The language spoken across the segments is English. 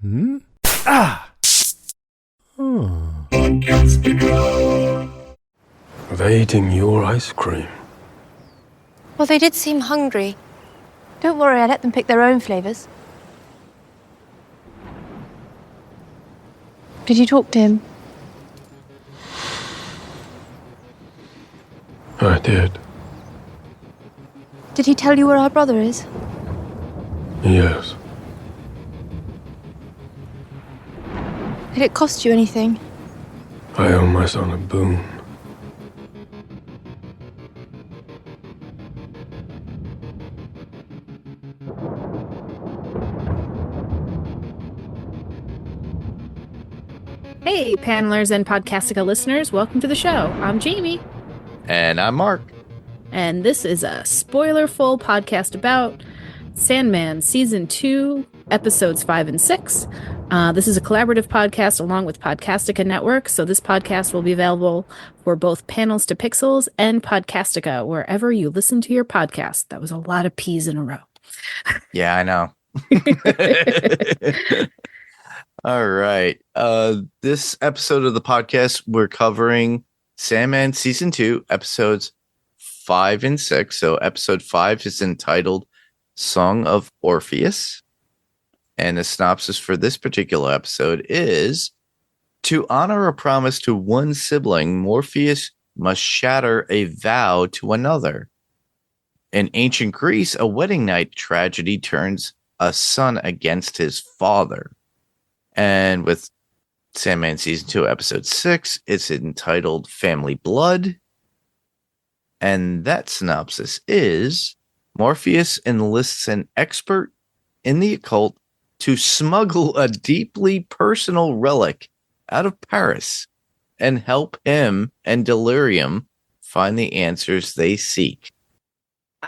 Hmm? Ah! Oh. Are they eating your ice cream? Well, they did seem hungry. Don't worry, I let them pick their own flavors. Did you talk to him? I did. Did he tell you where our brother is? Yes. Did it cost you anything? I owe my son a boon. Hey, panelers and Podcastica listeners, welcome to the show. I'm Jayme. And I'm Mark. And this is a spoiler-full podcast about Sandman Season 2, Episodes 5 and 6. This is a collaborative podcast along with Podcastica Network, so this podcast will be available for both Panels to Pixels and Podcastica, wherever you listen to your podcast. That was a lot of P's in a row. Yeah, I know. All right. This episode of the podcast, we're covering Sandman Season 2, Episodes 5 and 6. So Episode 5 is entitled Song of Orpheus. And the synopsis for this particular episode is: to honor a promise to one sibling, Morpheus must shatter a vow to another. In ancient Greece, a wedding night tragedy turns a son against his father. And with Sandman Season 2, Episode 6, it's entitled Family Blood. And that synopsis is: Morpheus enlists an expert in the occult to smuggle a deeply personal relic out of Paris and help him and Delirium find the answers they seek.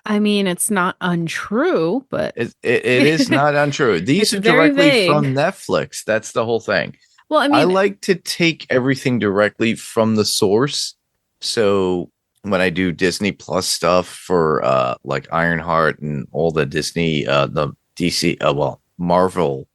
I mean, it's not untrue, but... It is not untrue. These are directly from Netflix. That's the whole thing. Well, I mean... I like to take everything directly from the source. So when I do Disney Plus stuff for like Ironheart and all the Disney, the DC, Marvel,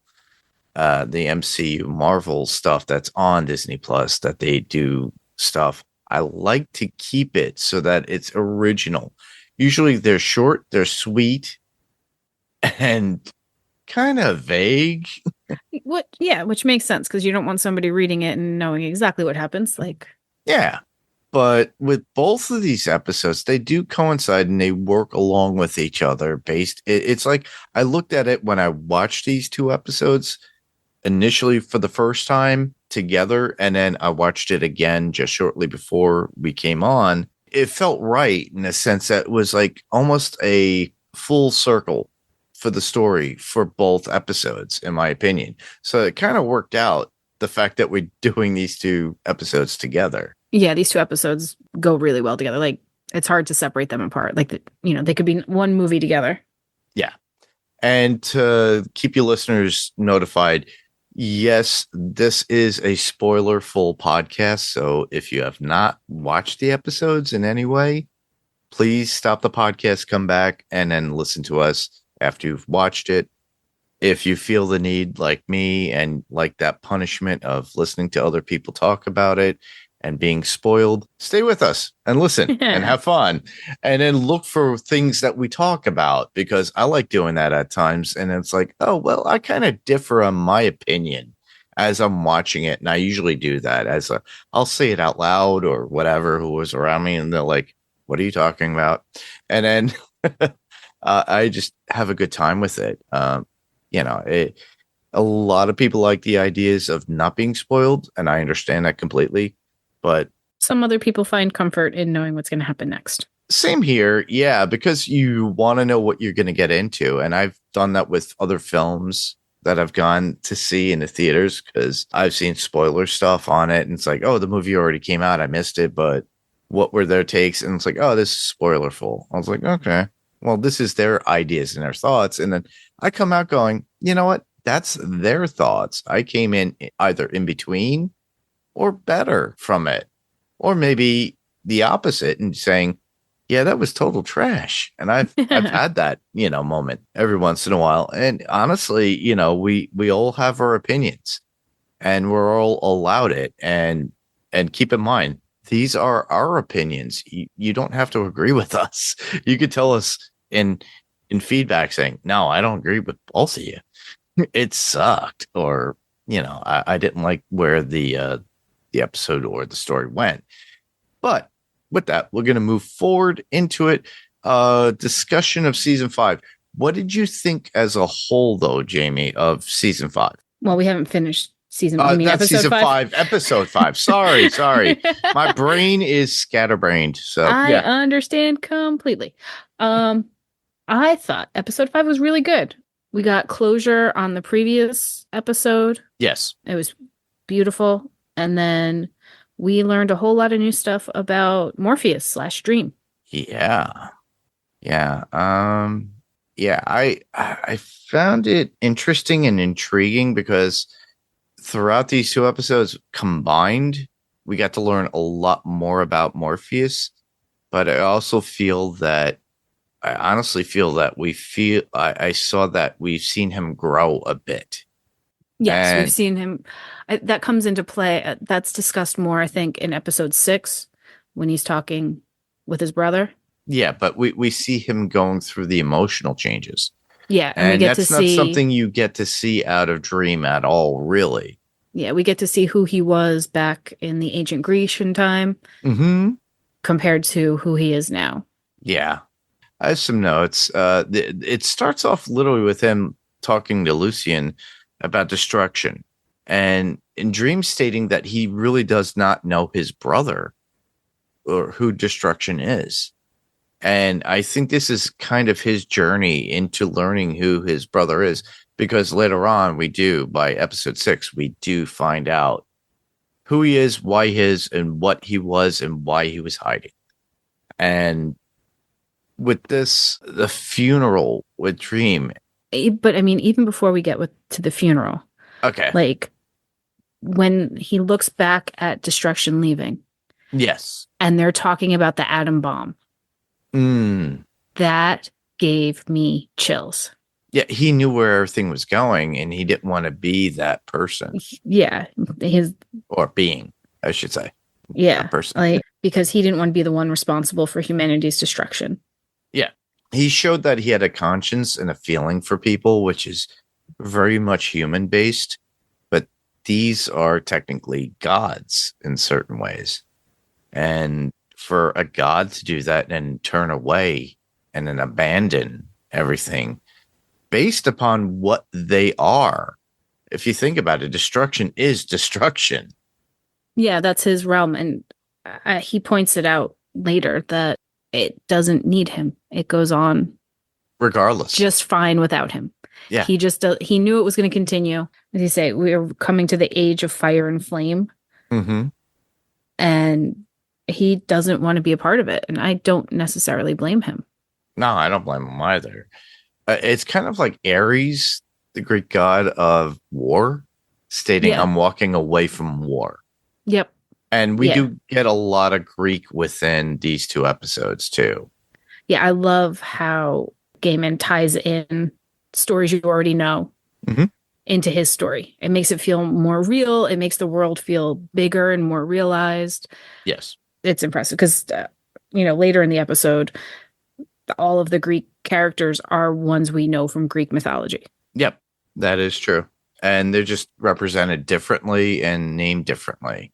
the MCU Marvel stuff that's on Disney Plus, that they do stuff, I like to keep it so that it's original. Usually they're short, they're sweet, and kind of vague. Which makes sense, because you don't want somebody reading it and knowing exactly what happens. Yeah. But with both of these episodes, they do coincide and they work along with each other. It's like I looked at it when I watched these two episodes initially for the first time together, and then I watched it again just shortly before we came on. It felt right in a sense that it was like almost a full circle for the story for both episodes, in my opinion. So it kind of worked out, the fact that we're doing these two episodes together. Yeah, these two episodes go really well together. Like, it's hard to separate them apart. Like, they could be one movie together. Yeah. And to keep you listeners notified, yes, this is a spoiler-full podcast. So if you have not watched the episodes in any way, please stop the podcast, come back, and then listen to us after you've watched it. If you feel the need, like me, and like that punishment of listening to other people talk about it and being spoiled, stay with us and listen and have fun, and then look for things that we talk about, because I like doing that at times. And it's like, oh, well, I kind of differ on my opinion as I'm watching it. And I usually do that I'll say it out loud or whatever, who was around me, and they're like, what are you talking about? And then I just have a good time with it. A lot of people like the ideas of not being spoiled, and I understand that completely. But some other people find comfort in knowing what's going to happen next. Same here. Yeah, because you want to know what you're going to get into. And I've done that with other films that I've gone to see in the theaters, because I've seen spoiler stuff on it. And it's like, oh, the movie already came out. I missed it. But what were their takes? And it's like, oh, this is spoilerful. I was like, okay, well, this is their ideas and their thoughts. And then I come out going, you know what? That's their thoughts. I came in either in between or better from it, or maybe the opposite, and saying, yeah, that was total trash. And I've had that, moment every once in a while. And honestly, we all have our opinions and we're all allowed it. And keep in mind, these are our opinions. You don't have to agree with us. You could tell us in feedback saying, no, I don't agree with both of you. It sucked, or I didn't like where the episode or the story went. But with that, we're going to move forward into it. Discussion of season 5. What did you think as a whole, though, Jayme, of season 5? Well, we haven't finished season. Not episode season 5? Episode 5. Sorry. My brain is scatterbrained. So I understand completely. I thought episode 5 was really good. We got closure on the previous episode. Yes, it was beautiful, and then we learned a whole lot of new stuff about Morpheus / Dream. Yeah. I found it interesting and intriguing because throughout these 2 episodes combined, we got to learn a lot more about Morpheus. But I honestly feel that I saw that we've seen him grow a bit. Yes, we've seen him. That comes into play. That's discussed more, I think, in episode 6 when he's talking with his brother. Yeah, but we see him going through the emotional changes. Yeah, and we get that's to not see something you get to see out of Dream at all, really. Yeah, we get to see who he was back in the ancient Grecian time compared to who he is now. Yeah. I have some notes. It starts off literally with him talking to Lucian about destruction, and in Dream stating that he really does not know his brother or who destruction is. And I think this is kind of his journey into learning who his brother is, because later on by episode 6, we do find out who he is, why he is, and what he was and why he was hiding. And with this, the funeral with Dream. But I mean, even before we get to the funeral, okay, like when he looks back at destruction leaving, yes, and they're talking about the atom bomb, that gave me chills. Yeah, he knew where everything was going, and he didn't want to be that person. Yeah, or being, I should say. Yeah, that person, because he didn't want to be the one responsible for humanity's destruction. Yeah, he showed that he had a conscience and a feeling for people, which is very much human based. But these are technically gods in certain ways. And for a god to do that and turn away and then abandon everything based upon what they are, if you think about it, destruction is destruction. Yeah, that's his realm. And he points it out later that it doesn't need him. It goes on regardless, just fine without him. Yeah, he knew it was going to continue. As you say, we are coming to the age of fire and flame, and he doesn't want to be a part of it. And I don't necessarily blame him. No, I don't blame him either. It's kind of like Ares, the Greek god of war, stating, "I'm walking away from war." Yep. And we do get a lot of Greek within these 2 episodes too. Yeah, I love how Gaiman ties in stories you already know into his story. It makes it feel more real. It makes the world feel bigger and more realized. Yes. It's impressive because, later in the episode, all of the Greek characters are ones we know from Greek mythology. Yep, that is true. And they're just represented differently and named differently.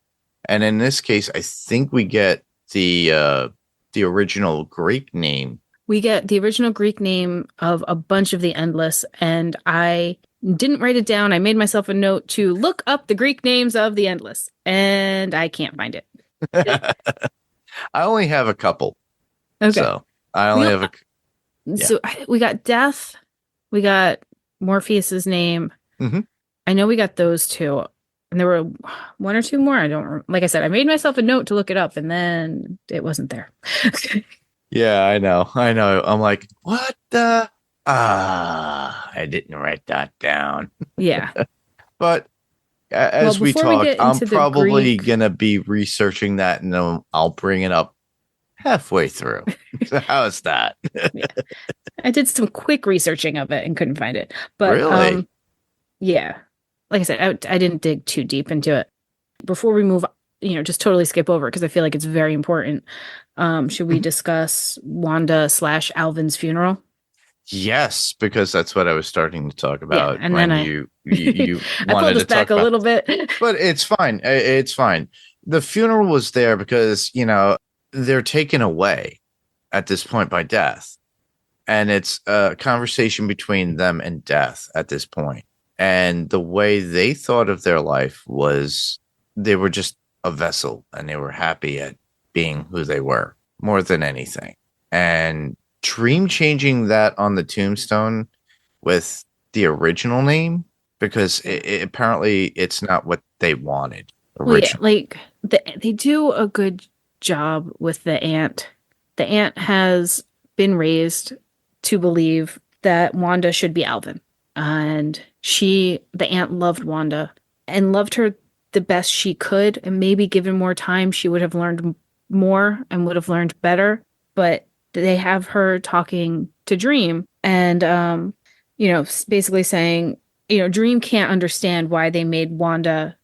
And in this case, I think we get the original Greek name. We get the original Greek name of a bunch of the Endless, and I didn't write it down. I made myself a note to look up the Greek names of the Endless, and I can't find it. I only have a couple. Okay. So I only have a... Yeah. So we got Death. We got Morpheus's name. I know we got those 2. And there were 1 or 2 more. I don't, like I said, I made myself a note to look it up and then it wasn't there. Yeah, I know. I'm like, what the? I didn't write that down. Yeah. But as we talk, I'm probably Greek... going to be researching that and then I'll bring it up halfway through. So how's that? Yeah. I did some quick researching of it and couldn't find it. But Really? yeah. Like I said, I didn't dig too deep into it. Before we move, just totally skip over because I feel like it's very important. Should we discuss Wanda / Alvin's funeral? Yes, because that's what I was starting to talk about and when then you I wanted pulled us to talk back a about. little bit. But it's fine. It's fine. The funeral was there because, they're taken away at this point by death. And it's a conversation between them and death at this point. And the way they thought of their life was they were just a vessel and they were happy at being who they were more than anything. And Dream changing that on the tombstone with the original name because apparently it's not what they wanted originally. Well, yeah, they do a good job with the aunt. The aunt has been raised to believe that Wanda should be Alvin. And the aunt loved Wanda and loved her the best she could. And maybe given more time, she would have learned more and would have learned better. But they have her talking to Dream and, basically saying, Dream can't understand why they made Wanda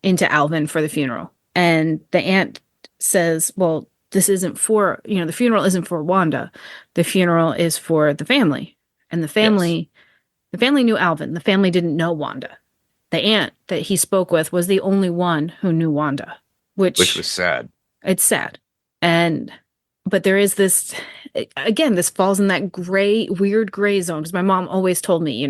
into Alvin for the funeral. And the aunt says, well, this isn't for, the funeral isn't for Wanda. The funeral is for the family. And the family knew Alvin. The family didn't know Wanda. The aunt that he spoke with was the only one who knew Wanda, which was sad. It's sad. But there is this, again, this falls in that weird gray zone. Because my mom always told me,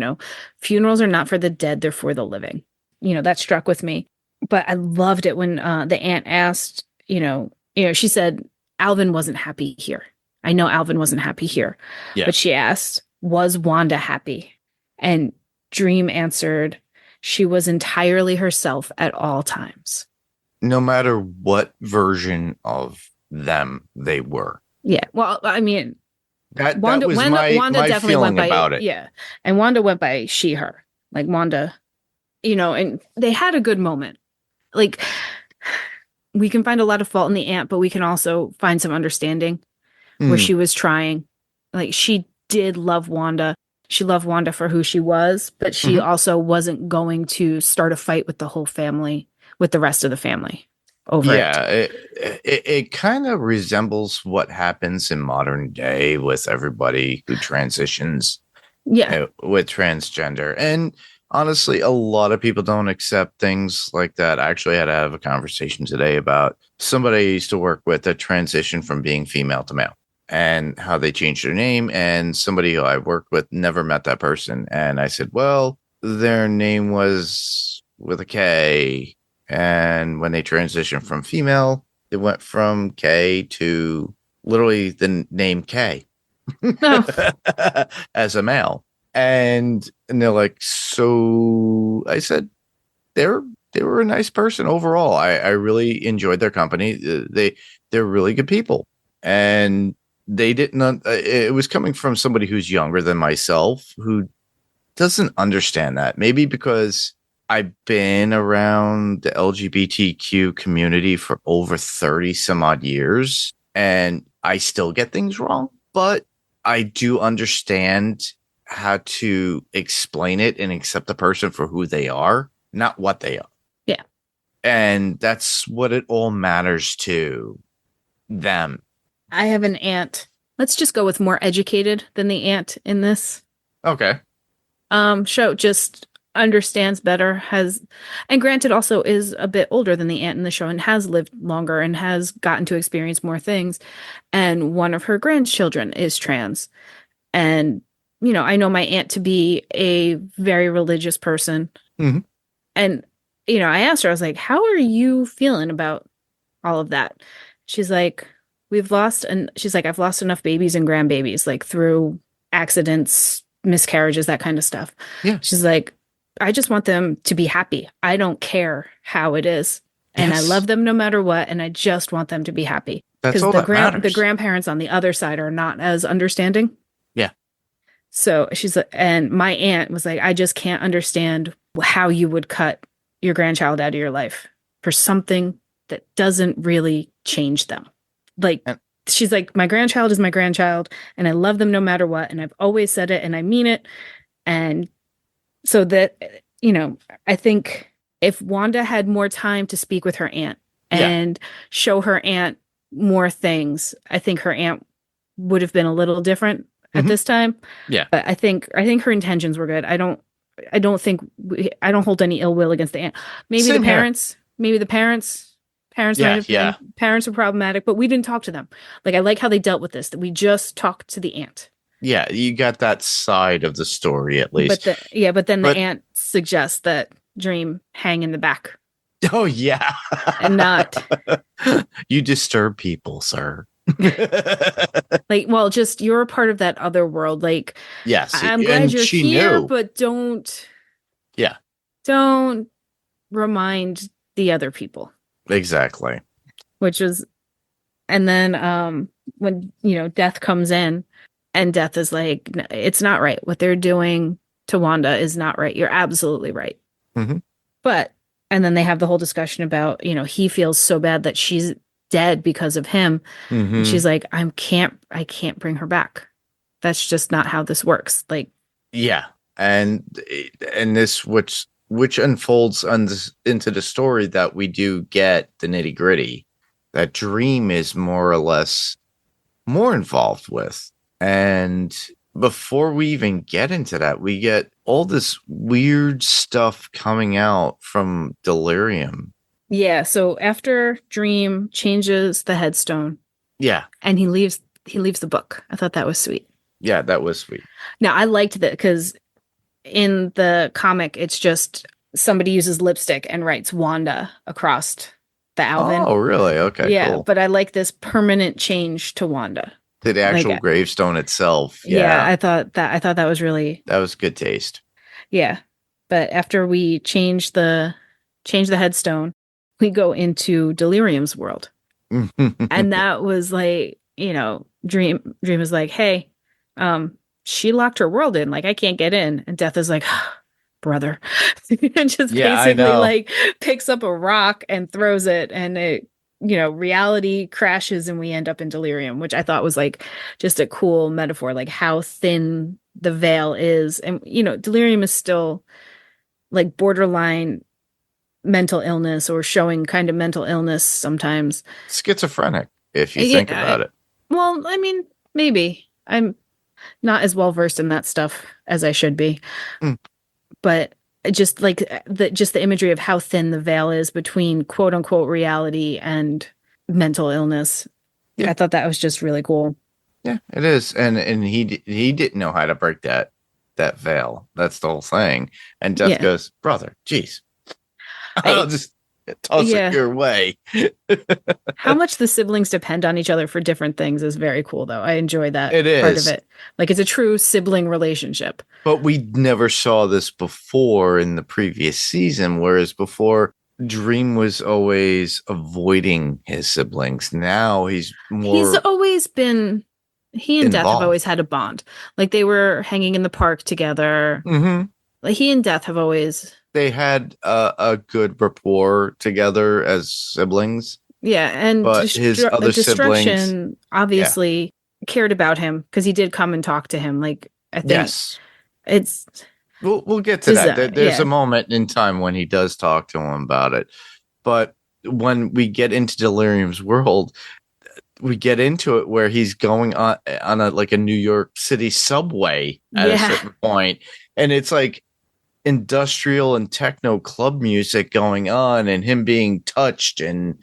funerals are not for the dead, they're for the living. That struck with me. But I loved it when the aunt asked, she said, Alvin wasn't happy here. I know Alvin wasn't happy here. Yeah. But she asked, was Wanda happy? And Dream answered, she was entirely herself at all times. No matter what version of them they were. Yeah. Well, I mean, Wanda was my definitely went by about it. Yeah. And Wanda went by she, her. Like Wanda, and they had a good moment. Like, we can find a lot of fault in the aunt, but we can also find some understanding where she was trying. Like, she did love Wanda. She loved Wanda for who she was, but she also wasn't going to start a fight with the whole family, with the rest of the family over it. It kind of resembles what happens in modern day with everybody who transitions with transgender. And honestly, a lot of people don't accept things like that. I actually had to have a conversation today about somebody I used to work with that transitioned from being female to male and how they changed their name. And somebody who I worked with never met that person. And I said, well, their name was with a K. And when they transitioned from female, it went from K to literally the name K as a male. And they're like, so I said, they were a nice person overall. I really enjoyed their company. They're really good people. And they didn't, it was coming from somebody who's younger than myself, who doesn't understand that. Maybe because I've been around the LGBTQ community for over 30 some odd years, and I still get things wrong, but I do understand how to explain it and accept the person for who they are, not what they are. Yeah. And that's what it all matters to them. I have an aunt. Let's just go with more educated than the aunt in this. Okay. Show just understands better, and granted also is a bit older than the aunt in the show and has lived longer and has gotten to experience more things. And one of her grandchildren is trans. And, I know my aunt to be a very religious person. Mm-hmm. And, I asked her, I was like, how are you feeling about all of that? She's like, I've lost enough babies and grandbabies, like through accidents, miscarriages, that kind of stuff. Yeah. She's like, I just want them to be happy. I don't care how it is. And Yes. I love them no matter what. And I just want them to be happy. That's all that matters. The grandparents on the other side are not as understanding. Yeah. So and my aunt was like, I just can't understand how you would cut your grandchild out of your life for something that doesn't really change them. Like, she's like, my grandchild is my grandchild, and I love them no matter what, and I've always said it, and I mean it. And so that, I think if Wanda had more time to speak with her aunt and show her aunt more things, I think her aunt would have been a little different at this time. Yeah. But I think her intentions were good. I don't hold any ill will against the aunt. Maybe Same the here. parents, parents Yeah, might have yeah. been, parents were problematic, but we didn't talk to them. Like, I like how they dealt with this, that we just talked to the aunt. Yeah, you got that side of the story at least. But then the aunt suggests that Dream hang in the back. Oh yeah. And not. You disturb people, sir. Like, well, just you're a part of that other world. Like, yes, I'm glad you're here, knew. but don't remind the other people. Exactly. Which is, and then when Death comes in, and Death is like, it's not right. What they're doing to Wanda is not right. You're absolutely right. Mm-hmm. And then they have the whole discussion about, he feels so bad that she's dead because of him. Mm-hmm. And she's like, I can't bring her back. That's just not how this works. Like, yeah. And this, which unfolds into the story that we do get the nitty gritty, that Dream is more or less more involved with. And before we even get into that, we get all this weird stuff coming out from Delirium. Yeah. So after Dream changes the headstone, and he leaves the book. I thought that was sweet. Yeah, that was sweet. Now, I liked that because in the comic, it's just somebody uses lipstick and writes Wanda across the Alvin. Oh, really? Okay. Yeah, cool. But I like this permanent change to Wanda. The actual gravestone itself. Yeah, I thought that was really, that was good taste. Yeah. But after we change the headstone, we go into Delirium's world. And that was like, Dream is like, hey, she locked her world in, like I can't get in. And Death is like, brother. And just basically like picks up a rock and throws it, and it, reality crashes and we end up in Delirium, which I thought was like just a cool metaphor, like how thin the veil is. And, Delirium is still like borderline mental illness, or showing kind of mental illness sometimes. Schizophrenic, if you think about it. Well, I mean, maybe. I'm not as well versed in that stuff as I should be. But just like the imagery of how thin the veil is between quote unquote reality and mental illness. Yeah. I thought that was just really cool. Yeah, it is. And he didn't know how to break that veil. That's the whole thing. And Death goes, brother, geez, I'll just toss it your way. How much the siblings depend on each other for different things is very cool, though. I enjoy that part of it. Like, it's a true sibling relationship. But we never saw this before in the previous season, whereas before Dream was always avoiding his siblings. Now he's always been, he and Death have always had a bond. Like, they were hanging in the park together. Mm-hmm. Like, he and Death have always... They had a good rapport together as siblings. Yeah, and his other Destruction obviously cared about him because he did come and talk to him. Like, I think it's... We'll get to that. There's a moment in time when he does talk to him about it. But when we get into Delirium's world, we get into it where he's going on a New York City subway at a certain point. And it's like industrial and techno club music going on, and him being touched and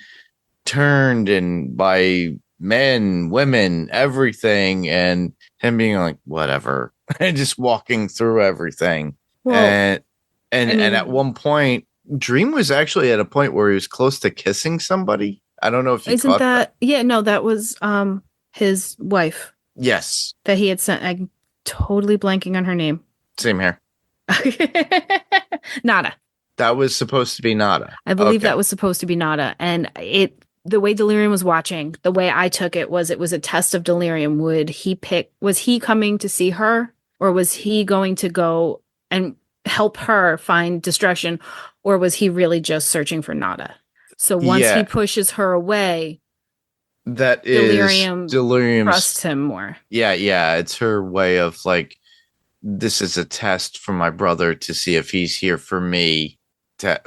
turned and by men, women, everything, and him being like, whatever, and just walking through everything. Well, and at one point, Dream was actually at a point where he was close to kissing somebody. I don't know if you caught that. Yeah, no, that was his wife. Yes. That he had sent. I'm totally blanking on her name. Same here. Nada. That was supposed to be Nada. I believe that was supposed to be Nada. And the way Delirium was watching, the way I took it was a test of Delirium. Was he coming to see her, or was he going to go and help her find Destruction, or was he really just searching for Nada? So once he pushes her away, That is Delirium's trusts him more. Yeah. It's her way of like, this is a test for my brother to see if he's here for me to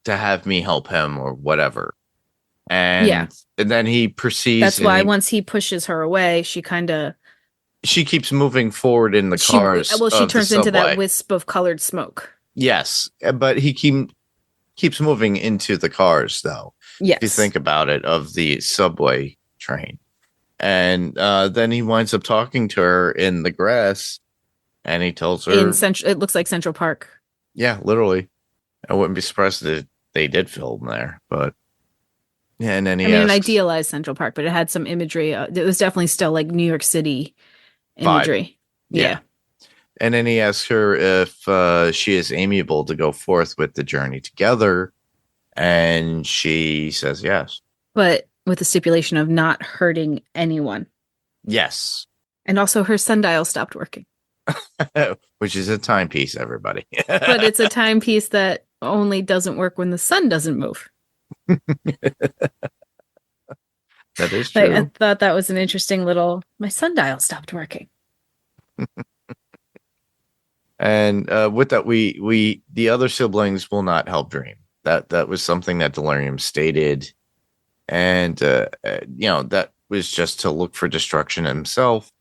have me help him or whatever. And then he proceeds. That's why once he pushes her away, she keeps moving forward in the cars. Well, she turns into that wisp of colored smoke. Yes, but he keeps moving into the cars, though. Yes. If you think about it, of the subway train. And then he winds up talking to her in the grass, and he tells her... It looks like Central Park. Yeah, literally. I wouldn't be surprised if they did film there, but... Yeah, and then an idealized Central Park, but it had some imagery. It was definitely still like New York City imagery. Yeah. And then he asks her if she is amiable to go forth with the journey together. And she says yes. But with the stipulation of not hurting anyone. Yes. And also her sundial stopped working. Which is a timepiece, everybody. But it's a timepiece that only doesn't work when the sun doesn't move. That is true. I thought that was an interesting little... My sundial stopped working. And with that, we the other siblings will not help Dream. That was something that Delirium stated, and that was just to look for destruction himself.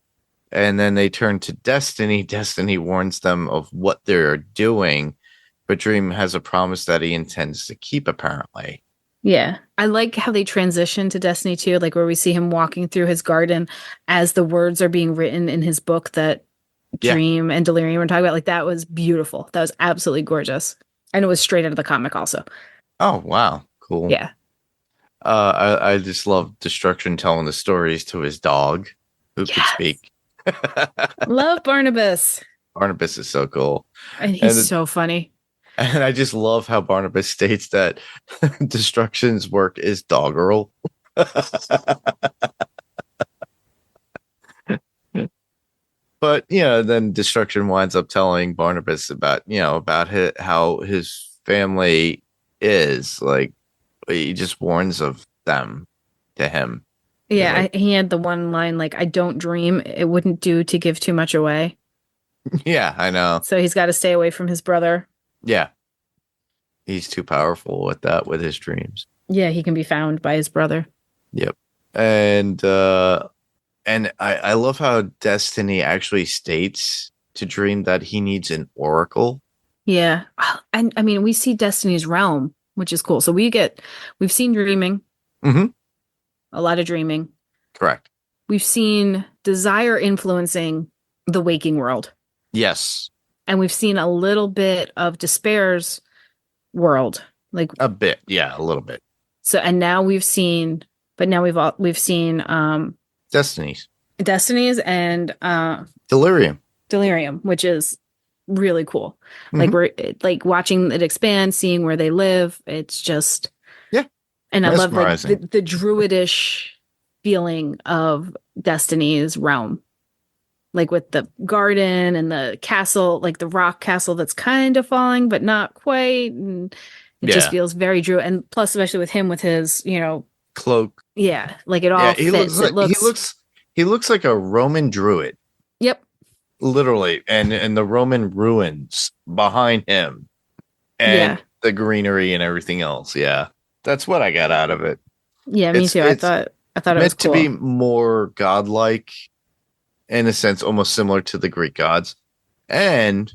And then they turn to Destiny. Destiny warns them of what they're doing, but Dream has a promise that he intends to keep, apparently. Yeah. I like how they transition to Destiny too, like where we see him walking through his garden as the words are being written in his book that Dream and Delirium are talking about. Like, that was beautiful. That was absolutely gorgeous. And it was straight out of the comic also. Oh, wow. Cool. Yeah. I just love Destruction telling the stories to his dog who could speak. Love Barnabas. Barnabas is so cool. And he's so funny. And I just love how Barnabas states that Destruction's work is doggerel. But, then Destruction winds up telling Barnabas about how his family is. Like, he just warns of them to him. Yeah, like, he had the one line, like, I don't dream. It wouldn't do to give too much away. Yeah, I know. So he's got to stay away from his brother. Yeah. He's too powerful with that, with his dreams. Yeah, he can be found by his brother. Yep. And I love how Destiny actually states to Dream that he needs an oracle. Yeah. And I mean, we see Destiny's realm, which is cool. So we've seen dreaming. Mm-hmm. A lot of dreaming. Correct. We've seen desire influencing the waking world. Yes. And we've seen a little bit of despair's world. Like a bit. Yeah, a little bit. So, and now we've seen Destiny's and Delirium, which is really cool. Mm-hmm. Like we're like watching it expand, seeing where they live. It's just and I love the druidish feeling of Destiny's realm, like with the garden and the castle, like the rock castle that's kind of falling but not quite, and it just feels very druid. And plus, especially with him with his cloak. Yeah, like it all fits. He looks like a Roman druid. Yep. Literally, and the Roman ruins behind him, and the greenery and everything else. Yeah, that's what I got out of it. Yeah, me too. I thought it was meant cool. To be more godlike, in a sense, almost similar to the Greek gods. And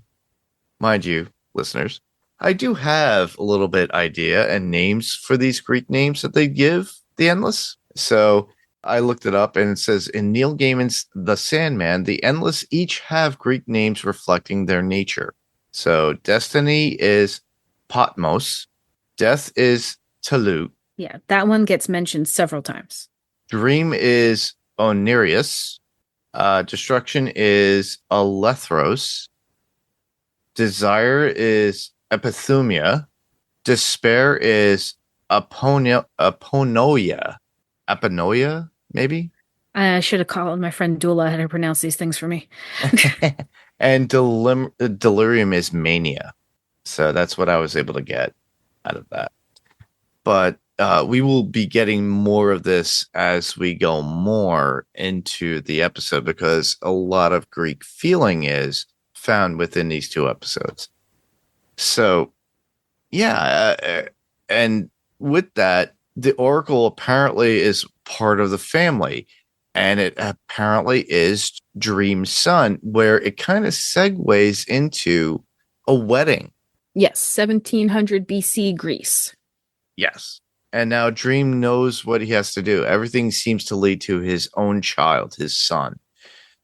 mind you, listeners, I do have a little bit idea and names for these Greek names that they give the Endless. So I looked it up, and it says in Neil Gaiman's The Sandman, the Endless each have Greek names reflecting their nature. So Destiny is Patmos, Death is Talut. Yeah, that one gets mentioned several times. Dream is Onirius. Destruction is Alethros. Desire is Epithumia. Despair is Aponoia. Aponoia, maybe? I should have called my friend Dula had her pronounce these things for me. And Delirium is Mania. So that's what I was able to get out of that. But we will be getting more of this as we go more into the episode, because a lot of Greek feeling is found within these two episodes. So, yeah. And with that, the Oracle apparently is part of the family, and it apparently is Dream's son, where it kind of segues into a wedding. Yes, 1700 BC Greece. Yes. And now Dream knows what he has to do. Everything seems to lead to his own child, his son.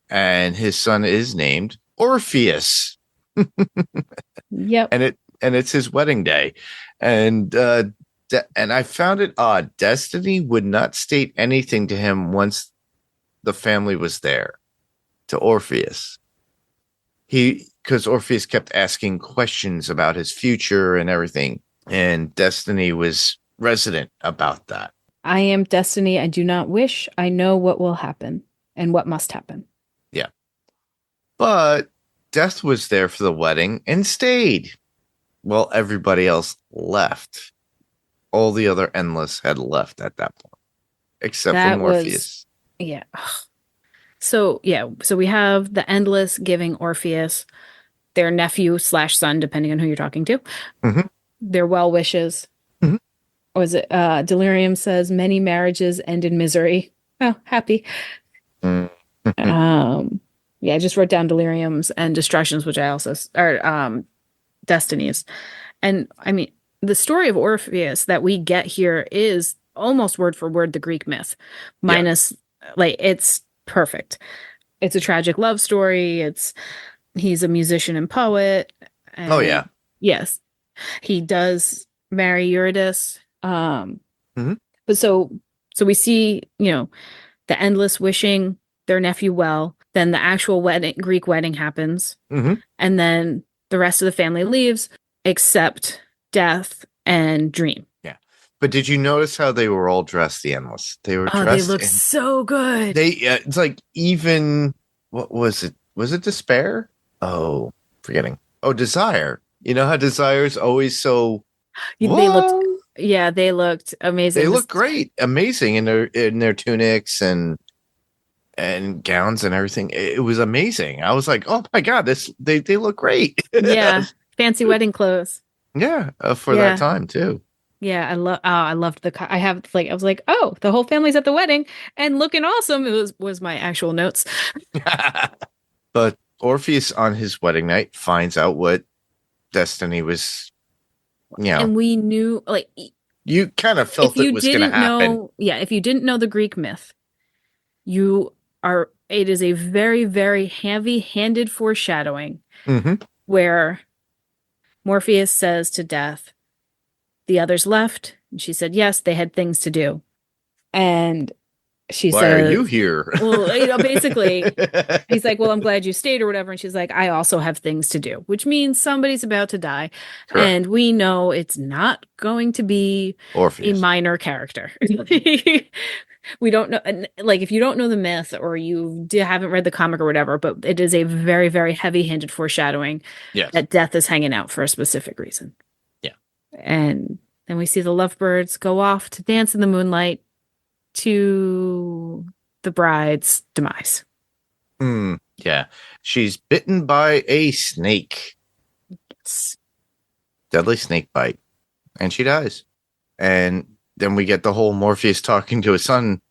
And his son is named Orpheus. Yep. And it's his wedding day. And I found it odd. Destiny would not state anything to him once the family was there, to Orpheus. Because Orpheus kept asking questions about his future and everything. And Destiny was resident about that. I am Destiny. I do not wish. I know what will happen and what must happen. Yeah. But Death was there for the wedding and stayed. Well, everybody else left. All the other Endless had left at that point, except for Morpheus. Yeah. So we have the Endless giving Orpheus their nephew/son, depending on who you're talking to, their well wishes. Was it Delirium says many marriages end in misery. Oh, happy. I just wrote down Deliriums and Destructions, which I also are Destinies. And I mean, the story of Orpheus that we get here is almost word for word the Greek myth, minus it's perfect. It's a tragic love story. He's a musician and poet. And yes, he does marry Eurydice. But so we see, the Endless wishing their nephew well. Then the actual Greek wedding happens, and then the rest of the family leaves except Death and Dream. Yeah, but did you notice how they were all dressed? The Endless, they were dressed. They look so good. It's like, even what was it? Was it Despair? Oh, forgetting. Oh, Desire. You know how Desire is always so. They looked amazing. They look great, amazing in their tunics and gowns and everything. It was amazing. I was like, oh my god, they look great. Yeah, fancy wedding clothes. Yeah, for that time too. Yeah, I loved I was like, oh, the whole family's at the wedding and looking awesome. It was my actual notes. But Orpheus on his wedding night finds out what Destiny was. And we knew, you kind of felt it was going to happen. If you didn't know the Greek myth, it is a very, very heavy-handed foreshadowing where Morpheus says to Death, the others left, and she said, yes, they had things to do. And she said, why are you here? Well, basically, he's like, well, I'm glad you stayed or whatever. And she's like, I also have things to do, which means somebody's about to die. Correct. And we know it's not going to be Orpheus, a minor character. We don't know, if you don't know the myth or you haven't read the comic or whatever, but it is a very, very heavy-handed foreshadowing that Death is hanging out for a specific reason. Yeah. And then we see the lovebirds go off to dance in the moonlight to the bride's demise. Yeah. She's bitten by a snake. Yes. Deadly snake bite. And she dies. And then we get the whole Morpheus talking to his son,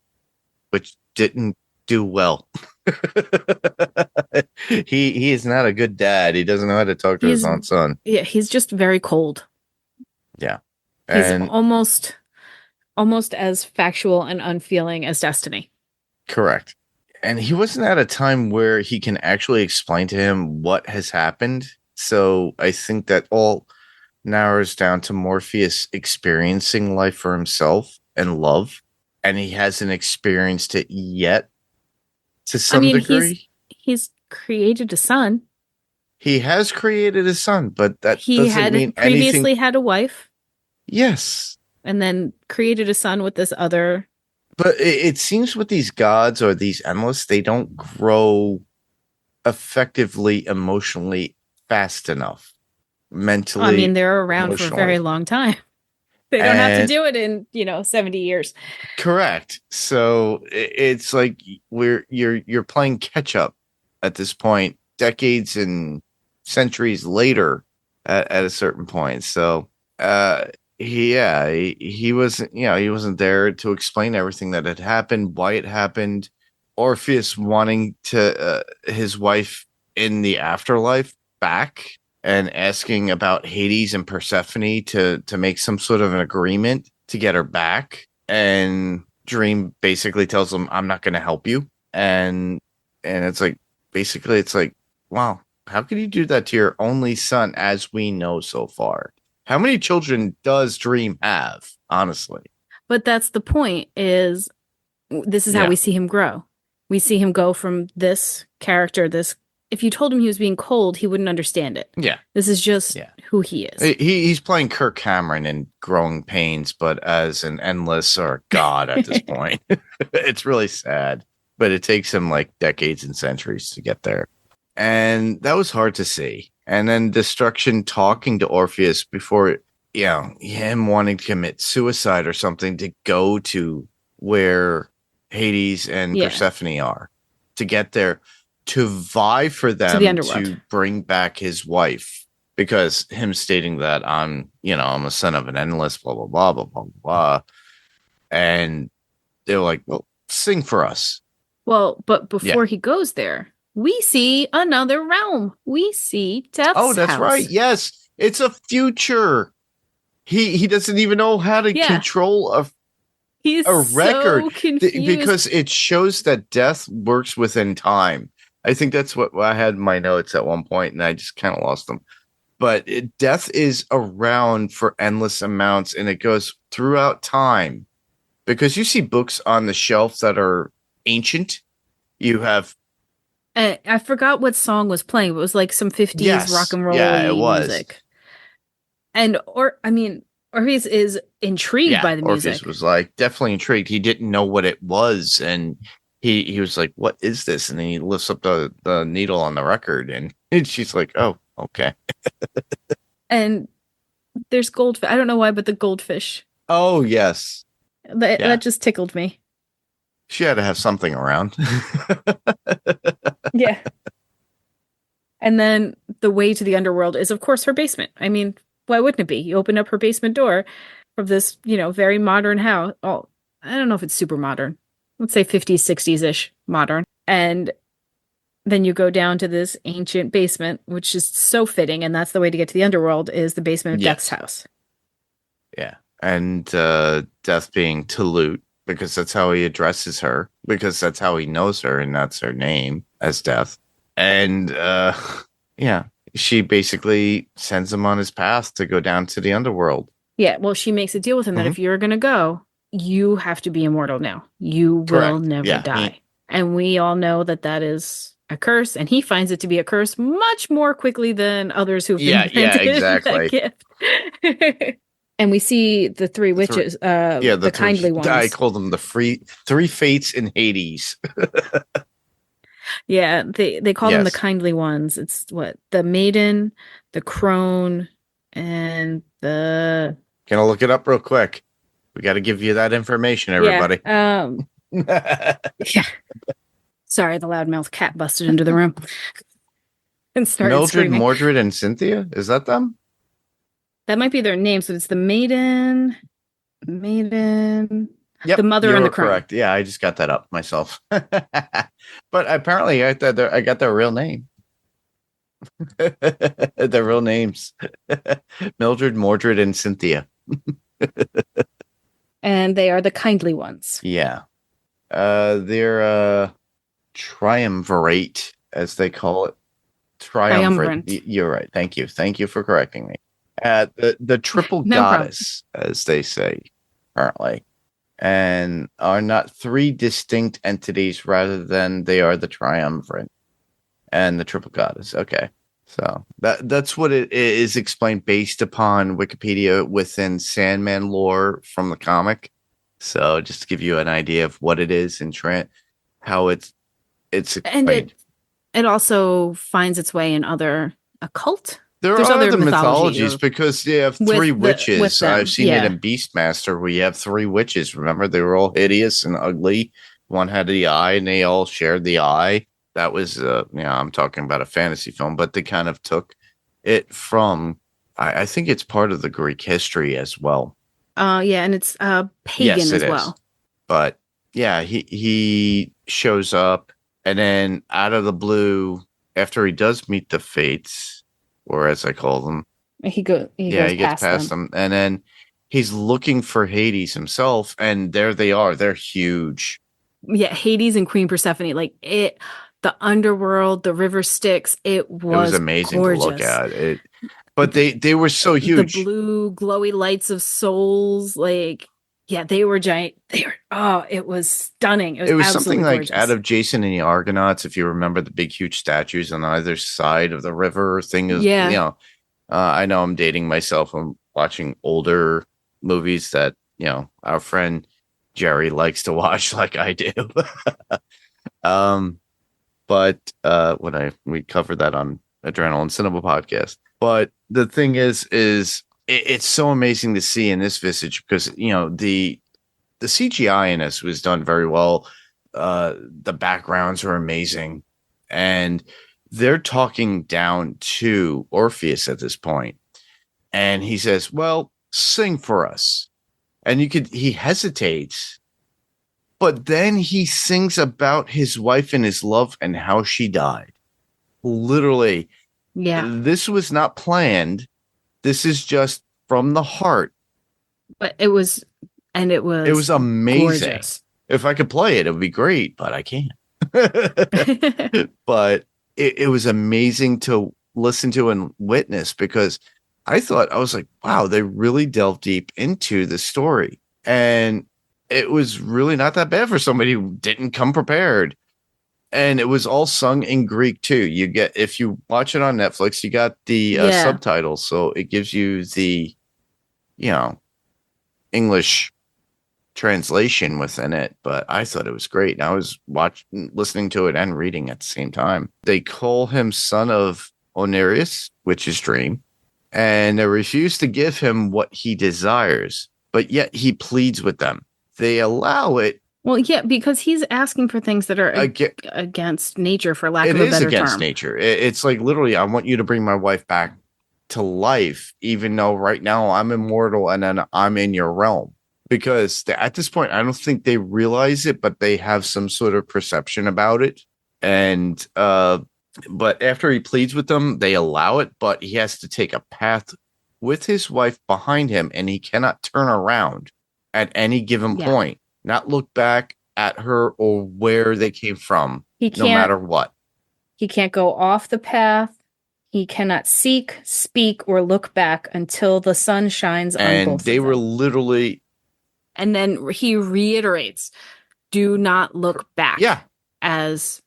which didn't do well. He is not a good dad. He doesn't know how to talk to his own son. Yeah, he's just very cold. Yeah. And he's almost as factual and unfeeling as Destiny. Correct. And he wasn't at a time where he can actually explain to him what has happened. So I think that all narrows down to Morpheus experiencing life for himself and love. And he hasn't experienced it yet to some degree. He's created a son. He has created a son, but that he doesn't had mean previously anything. Had a wife. Yes. And then created a son with this other. But it seems with these gods or these Endless, they don't grow effectively emotionally fast enough. Mentally. They're around for a very long time. They don't have to And- do it in 70 years. Correct. So it's like you're playing catch up at this point, decades and centuries later at a certain point. So he wasn't he wasn't there to explain everything that had happened, why it happened. Orpheus wanting to his wife in the afterlife back and asking about Hades and Persephone to make some sort of an agreement to get her back. And Dream basically tells him, I'm not going to help you. And it's like, basically, it's like, wow, how could you do that to your only son, as we know so far? How many children does Dream have, honestly? But that's the point, is this is how we see him grow. We see him go from this character, if you told him he was being cold, he wouldn't understand it. Yeah. This is just who he is. He's playing Kirk Cameron in Growing Pains, but as an endless or god at this point. It's really sad, but it takes him like decades and centuries to get there. And that was hard to see. And then Destruction talking to Orpheus before, him wanting to commit suicide or something to go to where Hades and Persephone are, to get there, to vie for them to bring back his wife, because him stating that I'm a son of an endless, blah, blah, blah, blah, blah, blah. And they were like, well, sing for us. Well, but before he goes there, we see another realm. We see Death's Oh, that's house. right. Yes. It's a future. He doesn't even know how to control He's a record so confused. because it shows that death works within time. I think that's what I had in my notes at one point, and I just kind of lost them. But death is around for endless amounts, and it goes throughout time. Because you see books on the shelf that are ancient. You have... I forgot what song was playing. It was like some 50s rock and roll music. And, Orpheus is intrigued by the music. Orpheus was like, definitely intrigued. He didn't know what it was, and he was like, what is this? And then he lifts up the needle on the record, and she's like, oh, okay. And there's goldfish. I don't know why, but the goldfish. Oh, yes. That just tickled me. She had to have something around. Yeah. And then the way to the underworld is, of course, her basement. I mean, why wouldn't it be? You open up her basement door from this, very modern house. Oh, I don't know if it's super modern. Let's say 50s, 60s-ish modern. And then you go down to this ancient basement, which is so fitting. And that's the way to get to the underworld, is the basement of Death's house. Yeah. And Death being Tolut, because that's how he addresses her, because that's how he knows her, and that's her name, as Death. And she basically sends him on his path to go down to the underworld. Yeah, well, she makes a deal with him that if you're going to go, you have to be immortal now. You will never die. And we all know that is a curse, and he finds it to be a curse much more quickly than others who've been granted that gift. And we see the three witches, the kindly ones. I call them the three fates in Hades. Yeah, they call them the kindly ones. It's the maiden, the crone, and the... Gonna look it up real quick. We got to give you that information, everybody. Yeah. Sorry, the loudmouth cat busted into the room and started Mildred, screaming. Mordred, and Cynthia? Is that them? That might be their names, but it's the maiden, yep, the mother, and the crone. Correct. Yeah, I just got that up myself. But apparently, I got their real name. Their real names: Mildred, Mordred, and Cynthia. And they are the kindly ones. Yeah, they're triumvirate, as they call it. Triumvirate. You're right. Thank you for correcting me. The triple goddess, as they say, apparently, and are not three distinct entities, rather than they are the triumvirate and the triple goddess. Okay, so that's what it is explained based upon Wikipedia within Sandman lore from the comic. So just to give you an idea of what it is and how it's explained. And it also finds its way in other occult. There There's are other other mythology mythologies because you have with three with witches. them. I've seen it Yeah. in Beastmaster where you have three witches. Remember, they were all hideous and ugly. One had the eye, and they all shared the eye. That was, I'm talking about a fantasy film, but they kind of took it from. I think it's part of the Greek history as well. Yeah, and it's pagan Yes, it as is. well. But yeah, he shows up, and then out of the blue, after he does meet the Fates, or as I call them, He goes he gets past past them. them, and then he's looking for Hades himself, and there they are. They're huge. Yeah, Hades and Queen Persephone, like it, the underworld, the river Styx, it was Amazing gorgeous. to look at it. But they were so huge. The blue glowy lights of souls, like yeah, they were giant. It was stunning. It was something gorgeous. Like out of Jason and the Argonauts, if you remember the big huge statues on either side of the river thing is, I know I'm dating myself. I'm watching older movies that, our friend Jerry likes to watch like I do. But we covered that on Adrenaline Cinema podcast. But the thing is it's so amazing to see in this visage because, the CGI in this was done very well. The backgrounds are amazing. And they're talking down to Orpheus at this point. And he says, well, sing for us. And he hesitates, but then he sings about his wife and his love and how she died. Literally. Yeah. This was not planned. This is just from the heart. But it was amazing. Gorgeous. If I could play it, it would be great, but I can't. But it was amazing to listen to and witness because I was like, wow, they really delved deep into the story. And it was really not that bad for somebody who didn't come prepared. And it was all sung in Greek too. If you watch it on Netflix, you got the subtitles. So it gives you the, English translation within it, but I thought it was great. And I was listening to it and reading at the same time. They call him son of Onirius, which is dream, and they refuse to give him what he desires, but yet he pleads with them. They allow it. Well, yeah, because he's asking for things that are against nature, for lack of a better term. It is against nature. It's like literally, I want you to bring my wife back to life, even though right now I'm immortal and then I'm in your realm. Because at this point, I don't think they realize it, but they have some sort of perception about it. And but after he pleads with them, they allow it, but he has to take a path with his wife behind him, and he cannot turn around at any given point, not look back at her or where they came from, no matter what. He can't go off the path. He cannot seek, speak, or look back until the sun shines on both of them. And they were literally... And then he reiterates, do not look back. Yeah. As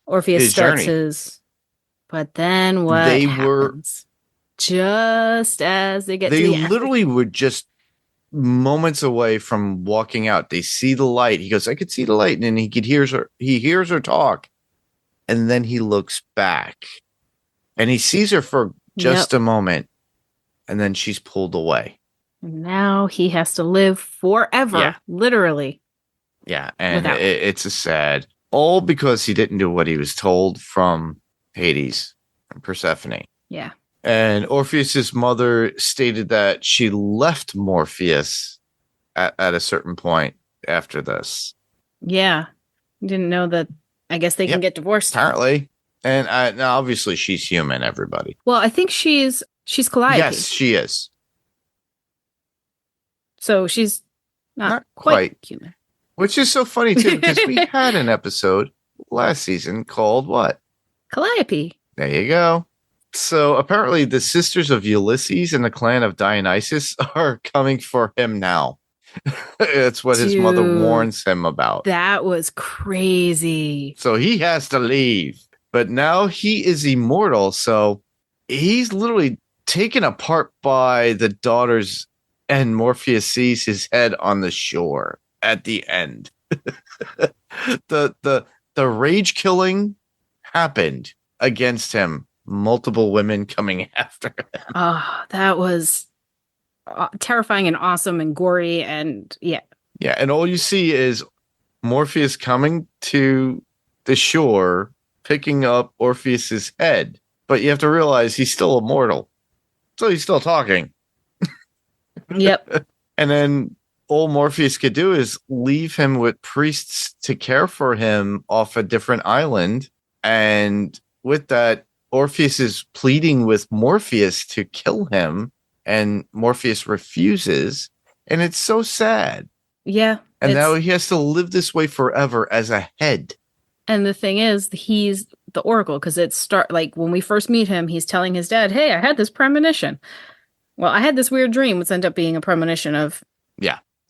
Orpheus starts his... But then what happens? Just as they get to the end. They literally were just moments away from walking out. They see the light. He goes, I could see the light. And then he hears her talk. And then he looks back. And he sees her for just a moment. And then she's pulled away. Now he has to live forever, literally. Yeah, and it's a sad. All because he didn't do what he was told from Hades and Persephone. Yeah. And Orpheus's mother stated that she left Morpheus at a certain point after this. Yeah. Didn't know that. I guess they can get divorced. Apparently. And now obviously she's human, everybody. Well, I think she's Calliope. Yes, she is. So she's not quite human. Which is so funny, too, because we had an episode last season called what? Calliope. There you go. So apparently the sisters of Ulysses and the clan of Dionysus are coming for him now. That's what his mother warns him about. That was crazy. So he has to leave. But now he is immortal, so he's literally taken apart by the daughters, and Morpheus sees his head on the shore at the end. The rage killing happened against him multiple women coming after him. Oh, that was terrifying and awesome and gory and yeah. Yeah, and all you see is Morpheus coming to the shore, picking up Orpheus's head. But you have to realize he's still immortal. So he's still talking. Yep. And then all Morpheus could do is leave him with priests to care for him off a different island. And with that, Orpheus is pleading with Morpheus to kill him. And Morpheus refuses. And it's so sad. Yeah. And now he has to live this way forever as a head. And the thing is, he's the Oracle because when we first meet him, he's telling his dad, "Hey, I had this premonition. Well, I had this weird dream, which ended up being a premonition of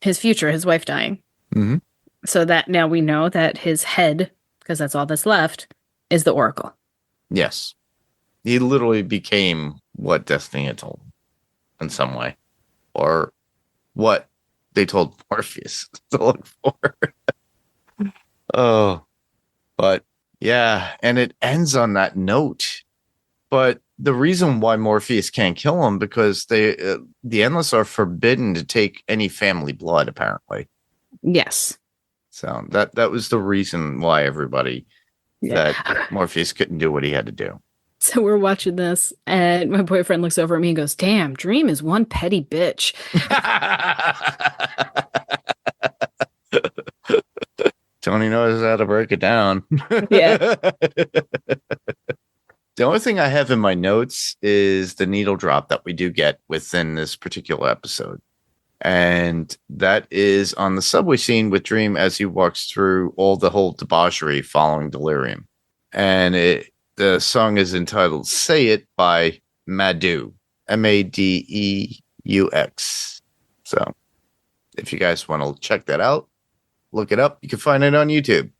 his future, his wife dying." Mm-hmm. So that now we know that his head, because that's all that's left, is the Oracle. Yes. He literally became what Destiny had told him in some way. Or what they told Morpheus to look for. Oh. But yeah, and it ends on that note. But the reason why Morpheus can't kill him because the Endless are forbidden to take any family blood, apparently. Yes. So that was the reason why everybody that Morpheus couldn't do what he had to do. So we're watching this, and my boyfriend looks over at me and goes, "Damn, Dream is one petty bitch." Tony knows how to break it down. Yeah. The only thing I have in my notes is the needle drop that we do get within this particular episode. And that is on the subway scene with Dream as he walks through all the whole debauchery following Delirium. And the song is entitled Say It by Madeux. Madeux. So if you guys want to check that out, look it up. You can find it on YouTube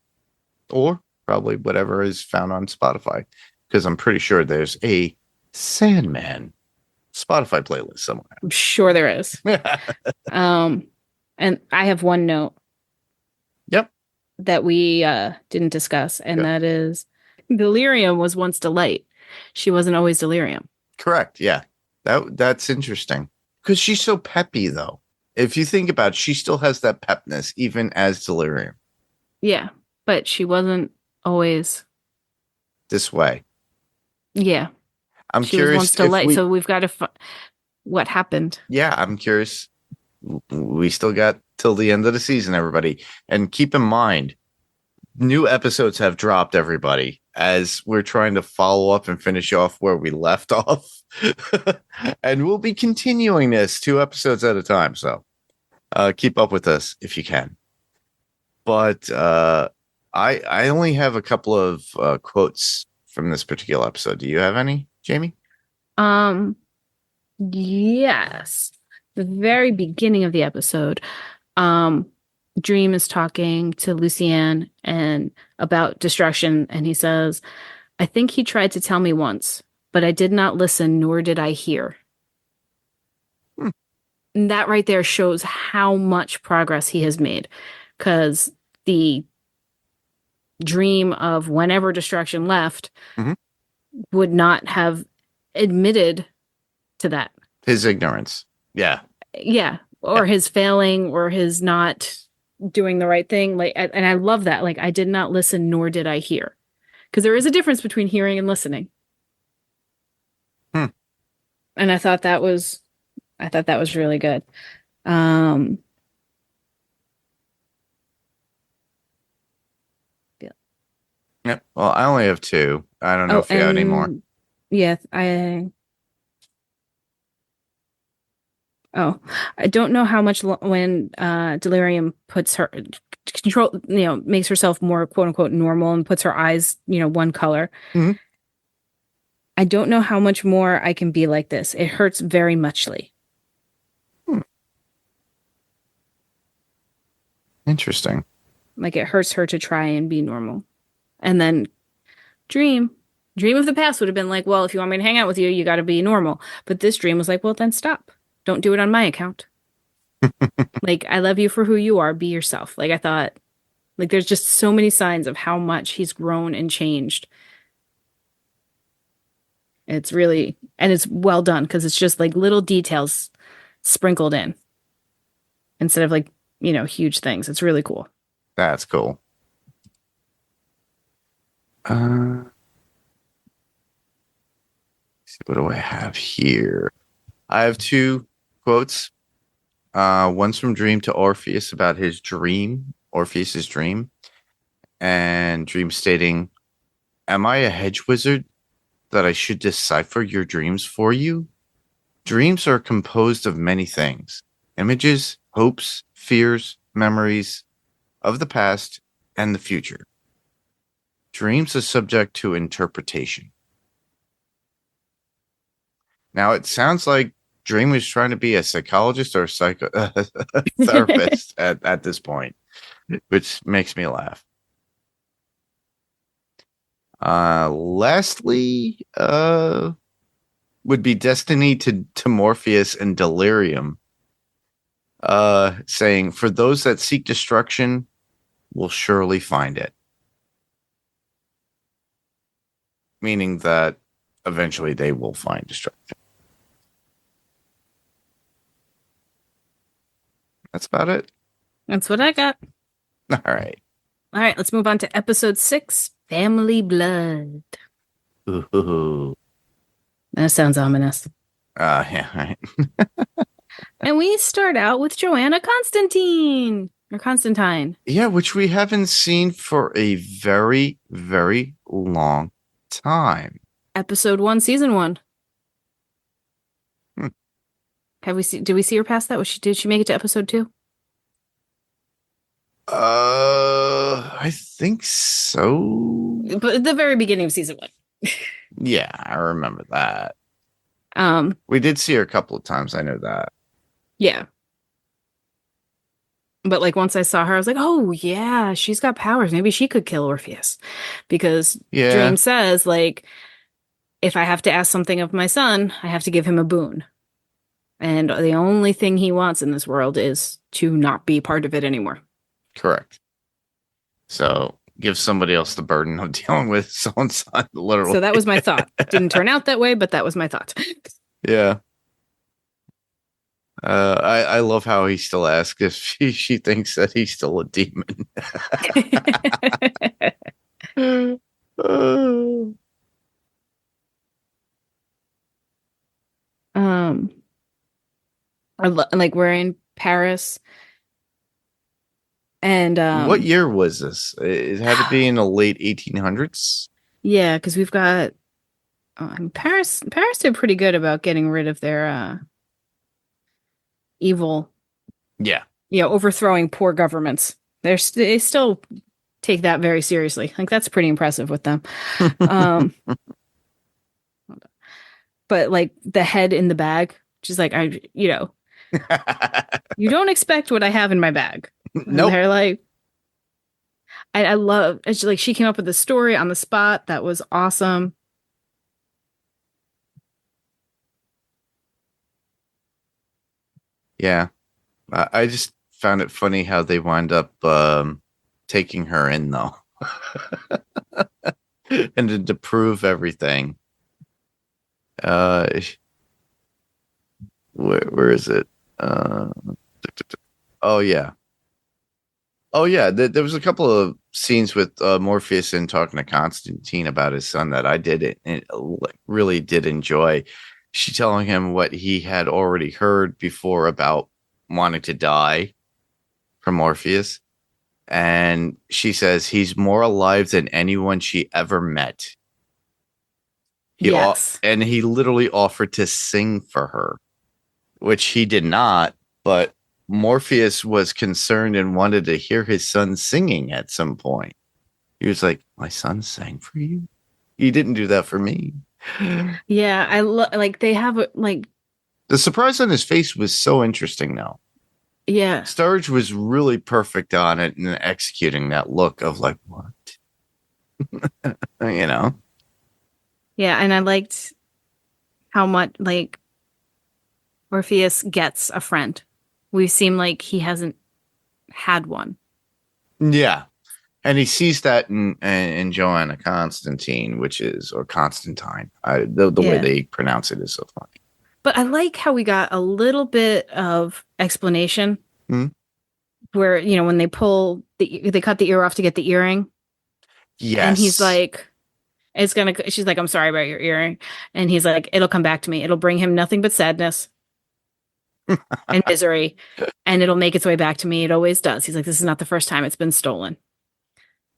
or probably whatever is found on Spotify, because I'm pretty sure there's a Sandman Spotify playlist somewhere. I'm sure there is. And I have one note. Yep. That we didn't discuss, and that is Delirium was once Delight. She wasn't always Delirium. Correct. Yeah. That's interesting. Because she's so peppy, though. If you think about it, she still has that pepness, even as Delirium. Yeah, but she wasn't always this way. Yeah. I'm she curious. Was once Delight, so we've got to what happened. Yeah, I'm curious. We still got till the end of the season, everybody. And keep in mind, new episodes have dropped, everybody, as we're trying to follow up and finish off where we left off. And we'll be continuing this 2 episodes at a time. So keep up with us if you can. But I only have a couple of quotes from this particular episode. Do you have any, Jayme? Yes. The very beginning of the episode, Dream is talking to Lucienne and about destruction, and he says, "I think he tried to tell me once, but I did not listen, nor did I hear." And that right there shows how much progress he has made, because the dream of whenever destruction left would not have admitted to that. His ignorance. Yeah. Yeah. Or his failing, or his not doing the right thing. And I love that. Like, I did not listen, nor did I hear. Because there is a difference between hearing and listening. And I thought that was really good. Yeah. Well, I only have 2. I don't know if you have any more. Yeah, I don't know how much when Delirium puts her makes herself more quote unquote normal and puts her eyes, one color. I don't know how much more I can be like this. It hurts very muchly. Interesting. Like, it hurts her to try and be normal. And then Dream of the past would have been like, well, if you want me to hang out with you, you got to be normal. But this Dream was like, well, then stop. Don't do it on my account. Like, I love you for who you are. Be yourself. Like, I thought, like, there's just so many signs of how much he's grown and changed. It's really, and it's well done because it's just like little details sprinkled in instead of like, huge things. It's really cool. That's cool. What do I have here? I have two quotes. One's from Dream to Orpheus about his dream, Orpheus's dream, and Dream stating, "Am I a hedge wizard that I should decipher your dreams for you? Dreams are composed of many things: images, hopes, fears, memories of the past and the future. Dreams are subject to interpretation." Now, it sounds like Dream was trying to be a psychologist or a therapist at this point, which makes me laugh. Lastly, would be Destiny to Morpheus and Delirium, saying, "For those that seek destruction will surely find it." Meaning that eventually they will find destruction. That's about it. That's what I got. All right. All right, let's move on to episode 6, Family Blood. Ooh. That sounds ominous. Yeah, right. And we start out with Joanna Constantine. Or Constantine. Yeah, which we haven't seen for a very, very long time. Episode 1, season 1. Hmm. Did we see her past that? Did she make it to episode 2? I think so. But at the very beginning of season 1. Yeah, I remember that. Um, We did see her a couple of times. I know that. yeah. But like once I saw her, I was like, oh yeah, she's got powers. Maybe she could kill Orpheus. Because Yeah. Dream says, like, if I have to ask something of my son, I have to give him a boon. And the only thing he wants in this world is to not be part of it anymore. Correct. So give somebody else the burden of dealing with someone's son, literally. So that was my thought. Didn't turn out that way, but that was my thought. Yeah. I love how he still asks if she thinks that he's still a demon. Like we're in Paris. And what year was this? It had to be in the late 1800s. Yeah, because we've got Paris did pretty good about getting rid of their evil. Yeah. Overthrowing poor governments. They still take that very seriously. Like that's pretty impressive with them. But like the head in the bag, she's like, you don't expect what I have in my bag. Nope. They're like, I love. It's like she came up with the story on the spot. That was awesome. Yeah, I just found it funny how they wind up taking her in though, and to prove everything. Where is it? Oh yeah. There was a couple of scenes with Morpheus and talking to Constantine about his son that I really did enjoy. She telling him what he had already heard before about wanting to die from Morpheus. And she says he's more alive than anyone she ever met. Yes. And he literally offered to sing for her, which he did not. But Morpheus was concerned and wanted to hear his son singing at some point. He was like, "My son sang for you? You didn't do that for me." Yeah, I like they have like the surprise on his face was so interesting though. Yeah. Sturge was really perfect on it and executing that look of like, what? Yeah, and I liked how much like Orpheus gets a friend. We seem like he hasn't had one. Yeah. And he sees that in Joanna Constantine, or Constantine. The way they pronounce it is so funny. But I like how we got a little bit of explanation where, when they cut the ear off to get the earring. Yes. And he's like, she's like, I'm sorry about your earring. And he's like, it'll come back to me. It'll bring him nothing but sadness and misery. And it'll make its way back to me. It always does. He's like, this is not the first time it's been stolen.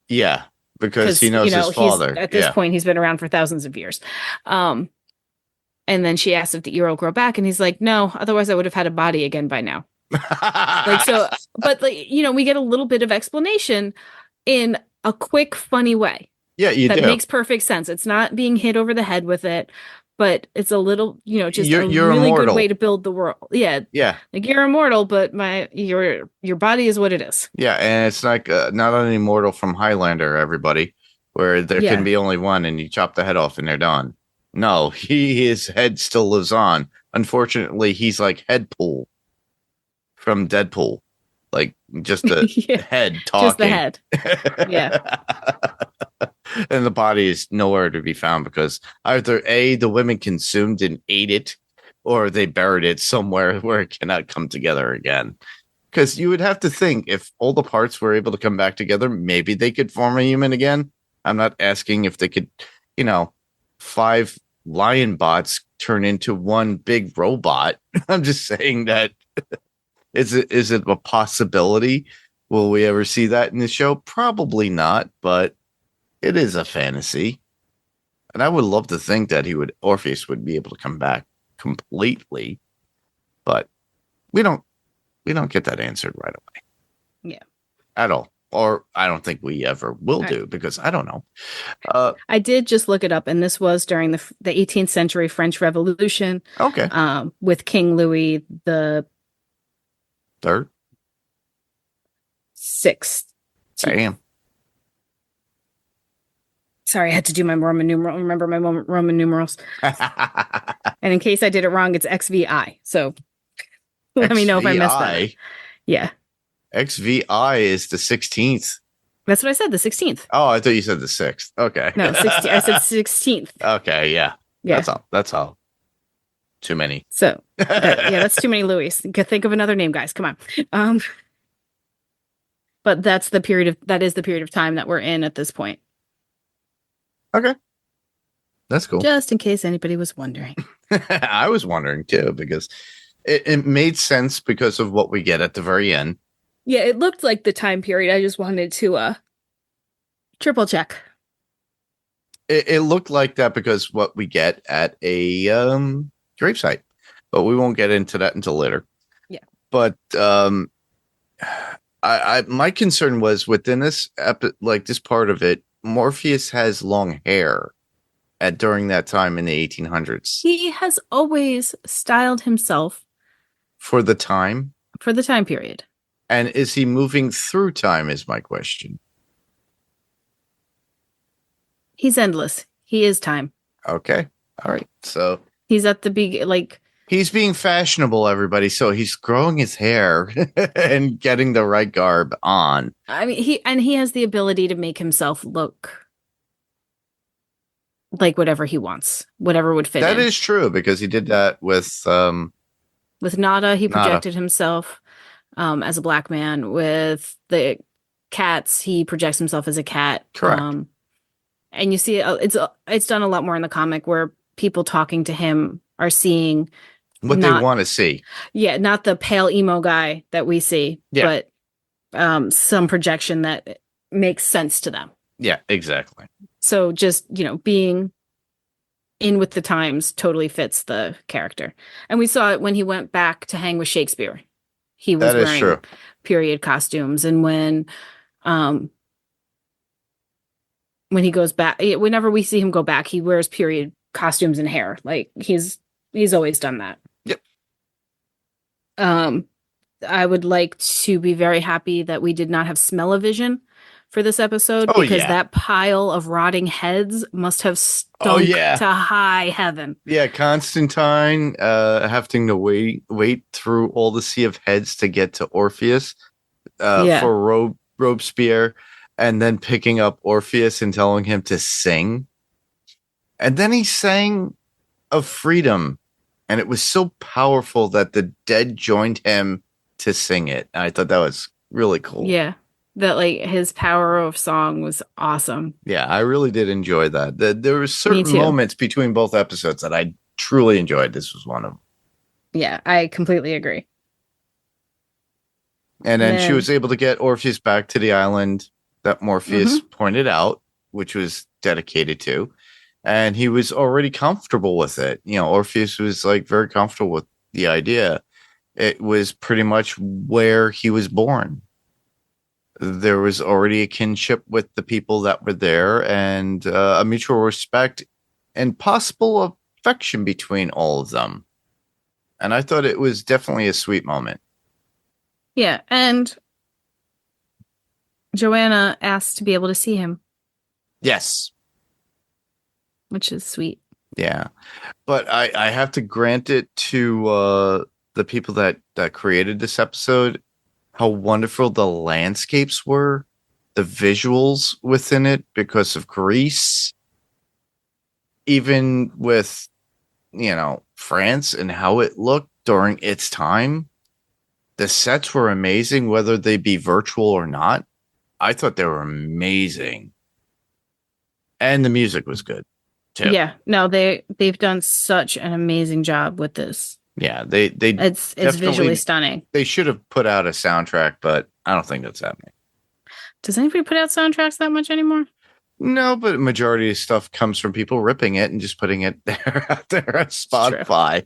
Yeah. Because he knows his father. At this point, he's been around for thousands of years. And then she asks if the ear will grow back. And he's like, no, otherwise I would have had a body again by now. But we get a little bit of explanation in a quick, funny way. Yeah, that makes perfect sense. It's not being hit over the head with it, but it's a little, just you're really immortal. Good way to build the world. Yeah. Yeah. Like you're immortal, but your body is what it is. Yeah, and it's like not an immortal from Highlander, everybody, where there can be only one and you chop the head off and they're done. No, his head still lives on. Unfortunately, he's like Headpool from Deadpool. Like just the head talking. Just the head. Yeah. And the body is nowhere to be found because either A, the women consumed and ate it, or they buried it somewhere where it cannot come together again. Because you would have to think if all the parts were able to come back together, maybe they could form a human again. I'm not asking if they could, 5 lion bots turn into one big robot. I'm just saying that is it a possibility? Will we ever see that in the show? Probably not, but it is a fantasy. And I would love to think that Orpheus would be able to come back completely, but we don't get that answered right away. Yeah. At all. Or I don't think we ever will do because I don't know. I did just look it up, and this was during the 18th century French Revolution. Okay. With King Louis the Third? 6th. Damn. Sorry, I had to do my Roman numeral. Remember my Roman numerals. And in case I did it wrong, it's XVI. So let me know if I messed that up. Yeah. XVI is the 16th. That's what I said, the 16th. Oh, I thought you said the 6th. Okay. No, 16. I said 16th. Okay, yeah. Yeah. That's all. Too many. So, that's too many Louis. Think of another name, guys. Come on. But that is the period of time that we're in at this point. Okay. That's cool. Just in case anybody was wondering. I was wondering too, because it made sense because of what we get at the very end. Yeah, it looked like the time period. I just wanted to triple check. It looked like that because what we get at a gravesite, but we won't get into that until later. Yeah. But my concern was within this this part of it, Morpheus has long hair during that time in the 1800s. He has always styled himself for the time period. And is he moving through time is my question. He's endless. He is time. Okay. All right. So he's at the big, he's being fashionable, everybody. So he's growing his hair and getting the right garb on. I mean, he has the ability to make himself look like whatever he wants, whatever would fit. That is true because he did that with Nada. He projected himself as a black man. With the cats, he projects himself as a cat. Correct. And you see, it's done a lot more in the comic where people talking to him are seeing what they want to see. Yeah, not the pale emo guy that we see, but some projection that makes sense to them. Yeah, exactly. So just, being in with the times totally fits the character. And we saw it when he went back to hang with Shakespeare. He was wearing period costumes. And when he goes back, whenever we see him go back, he wears period costumes and hair. Like he's always done that. Yep. I would like to be very happy that we did not have smell-o-vision for this episode because that pile of rotting heads must have stunk to high heaven. Yeah, Constantine having to wait through all the sea of heads to get to Orpheus for Robespierre. and then picking up Orpheus and telling him to sing. And then he sang of freedom, and it was so powerful that the dead joined him to sing it. And I thought that was really cool. Yeah. That like his power of song was awesome. Yeah, I really did enjoy that. There were Me certain too. moments between both episodes that I truly enjoyed. This was one of them. Yeah, I completely agree. And then she Man. was able to get Orpheus back to the island that Morpheus Mm-hmm. pointed out, which was dedicated to. And he was already comfortable with it. You know, Orpheus was like very comfortable with the idea. It was pretty much where he was born. There was already a kinship with the people that were there, and a mutual respect and possible affection between all of them. And I thought it was definitely a sweet moment. Yeah, and Joanna asked to be able to see him, Yes. which is sweet. Yeah. But I have to grant it to the people that created this episode, how wonderful the landscapes were, the visuals within it because of Greece, even with, you know, France and how it looked during its time. The sets were amazing, whether they be virtual or not. I thought they were amazing. And the music was good too. Yeah, no, they've done such an amazing job with this. Yeah, they It's definitely- visually stunning. they should have put out a soundtrack, but I don't think that's happening. Does anybody put out soundtracks that much anymore? No, but a majority of stuff comes from people ripping it and just putting it there out there on Spotify.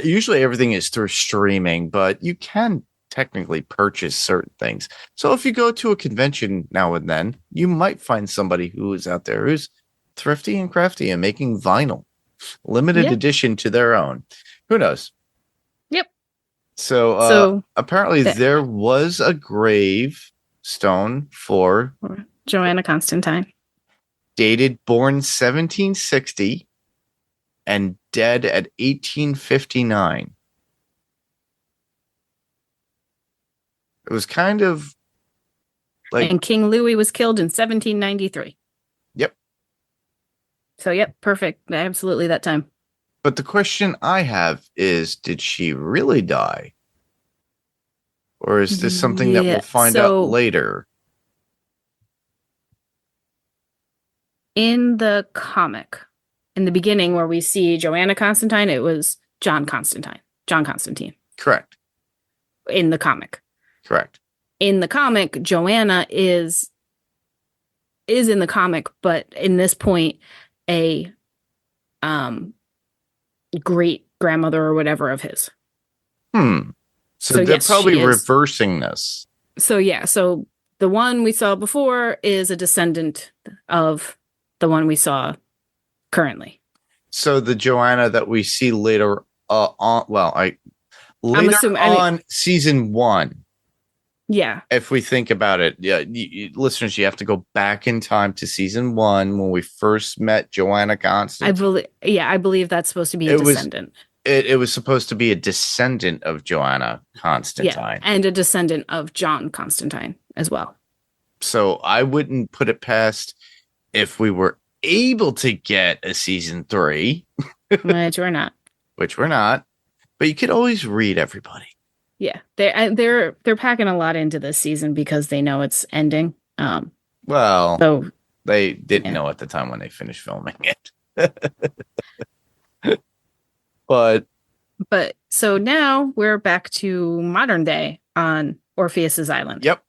Usually everything is through streaming, but you can technically purchase certain things. So if you go to a convention now and then, you might find somebody who is out there who's thrifty and crafty and making vinyl, limited Yeah. edition to their own. Who knows? Yep. So apparently that- there was a grave stone for Joanna Constantine. dated born 1760 and dead at 1859. It was kind of like, And King Louis was killed in 1793. Yep. So, yep, perfect. Absolutely that time. but the question I have is, did she really die? Or is this something that Yeah, we'll find so- out later? In the comic, in the beginning where we see Joanna Constantine, it was John Constantine. John Constantine. Correct. In the comic. Correct. In the comic, Joanna is in the comic, but in this point, a great grandmother or whatever of his. So So they're yes, probably she is. reversing this. So yeah, so the one we saw before is a descendant of the one we saw currently. So the Joanna that we see later on, later assuming- on season 1, Yeah, if we think about it, yeah, listeners, you have to go back in time to season 1 when we first met Joanna Constantine. I believe that's supposed to be a It was- descendant. It was supposed to be a descendant of Joanna Constantine. Yeah, and a descendant of John Constantine as well. So I wouldn't put it past if we were able to get a season 3, Which we're not. which we're not, but you could always read everybody. Yeah, they're packing a lot into this season because they know it's ending. Well, So they didn't yeah. know at the time when they finished filming it. But so now we're back to modern day on Orpheus's island. yep.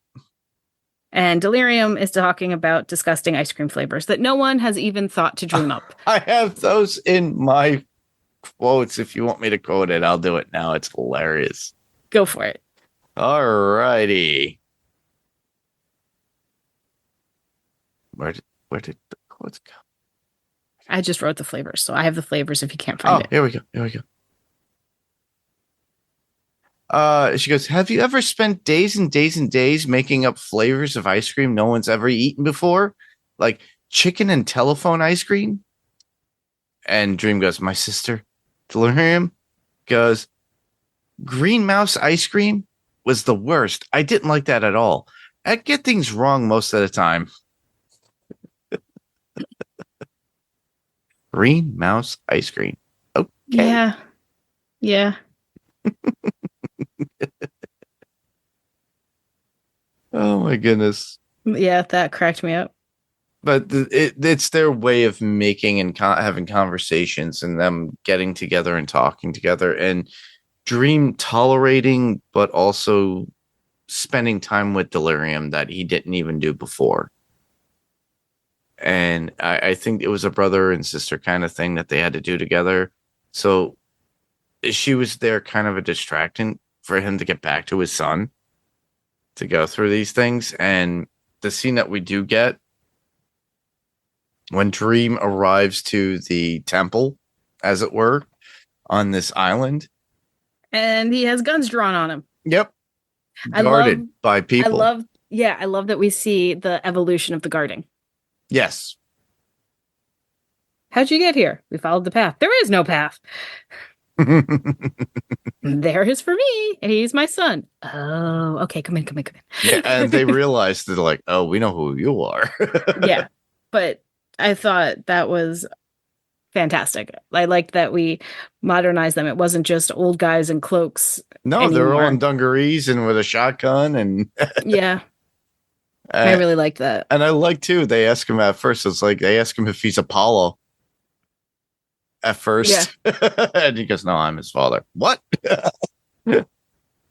And Delirium is talking about disgusting ice cream flavors that no one has even thought to dream up. I have those in my quotes. If you want me to quote it, I'll do it now. It's hilarious. Go for it. All righty. Where did the quotes go? I just wrote the flavors, so I have the flavors if you can't find it. Here we go. She goes, have you ever spent days and days and days making up flavors of ice cream no one's ever eaten before? Like chicken and telephone ice cream? And Dream goes, my sister. Delirium goes, green mouse ice cream was the worst. I didn't like that at all. I get things wrong most of the time. Green mouse ice cream. Okay. Yeah. Yeah. Oh my goodness. Yeah, that cracked me up. But it's their way of making and having conversations and them getting together and talking together and Dream tolerating, but also spending time with Delirium that he didn't even do before. And I think it was a brother and sister kind of thing that they had to do together. So she was there kind of a distractant for him to get back to his son to go through these things. And the scene that we do get when Dream arrives to the temple, as it were, on this island. And he has guns drawn on him. Yep. Guarded by people. I love that we see the evolution of the guarding. Yes. How'd you get here? We followed the path. There is no path. There is for me. He's my son. Oh, okay. Come in. Yeah, and they realized that, like, oh, we know who you are. Yeah. But I thought that was fantastic. I liked that we modernized them. It wasn't just old guys in cloaks. No, anymore. they're all in dungarees and with a shotgun. And yeah. I really liked that. And I like, too, they ask him at first. It's like they ask him if he's Apollo at first. Yeah. And he goes, no, I'm his father. What? And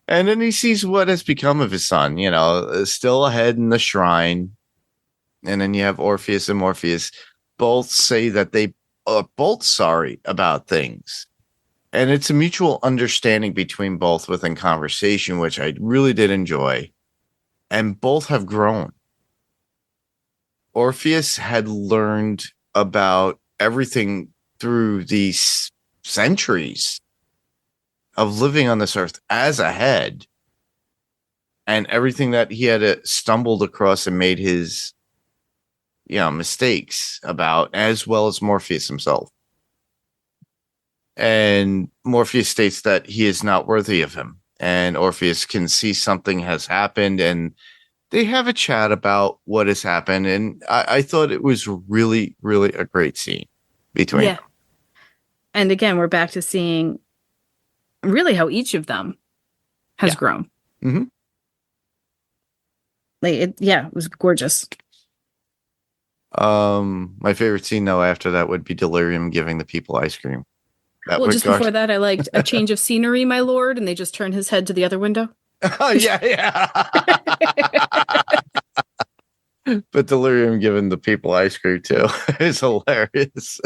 then he sees what has become of his son, you know, still ahead in the shrine. And then you have Orpheus and Morpheus both say that they are both sorry about things. And it's a mutual understanding between both within conversation, which I really did enjoy. And both have grown. Orpheus had learned about everything through these centuries of living on this earth as a head, and everything that he had stumbled across and made his, you know, mistakes about, as well as Morpheus himself. And Morpheus states that he is not worthy of him, and Orpheus can see something has happened, and they have a chat about what has happened. And I thought it was really, really a great scene between them. And again, we're back to seeing really how each of them has grown. Mm-hmm. It was gorgeous. My favorite scene, though, after that would be Delirium giving the people ice cream. Just before that, I liked a change of scenery, my lord, and they just turn his head to the other window. Oh, yeah. But Delirium giving the people ice cream, too, is hilarious.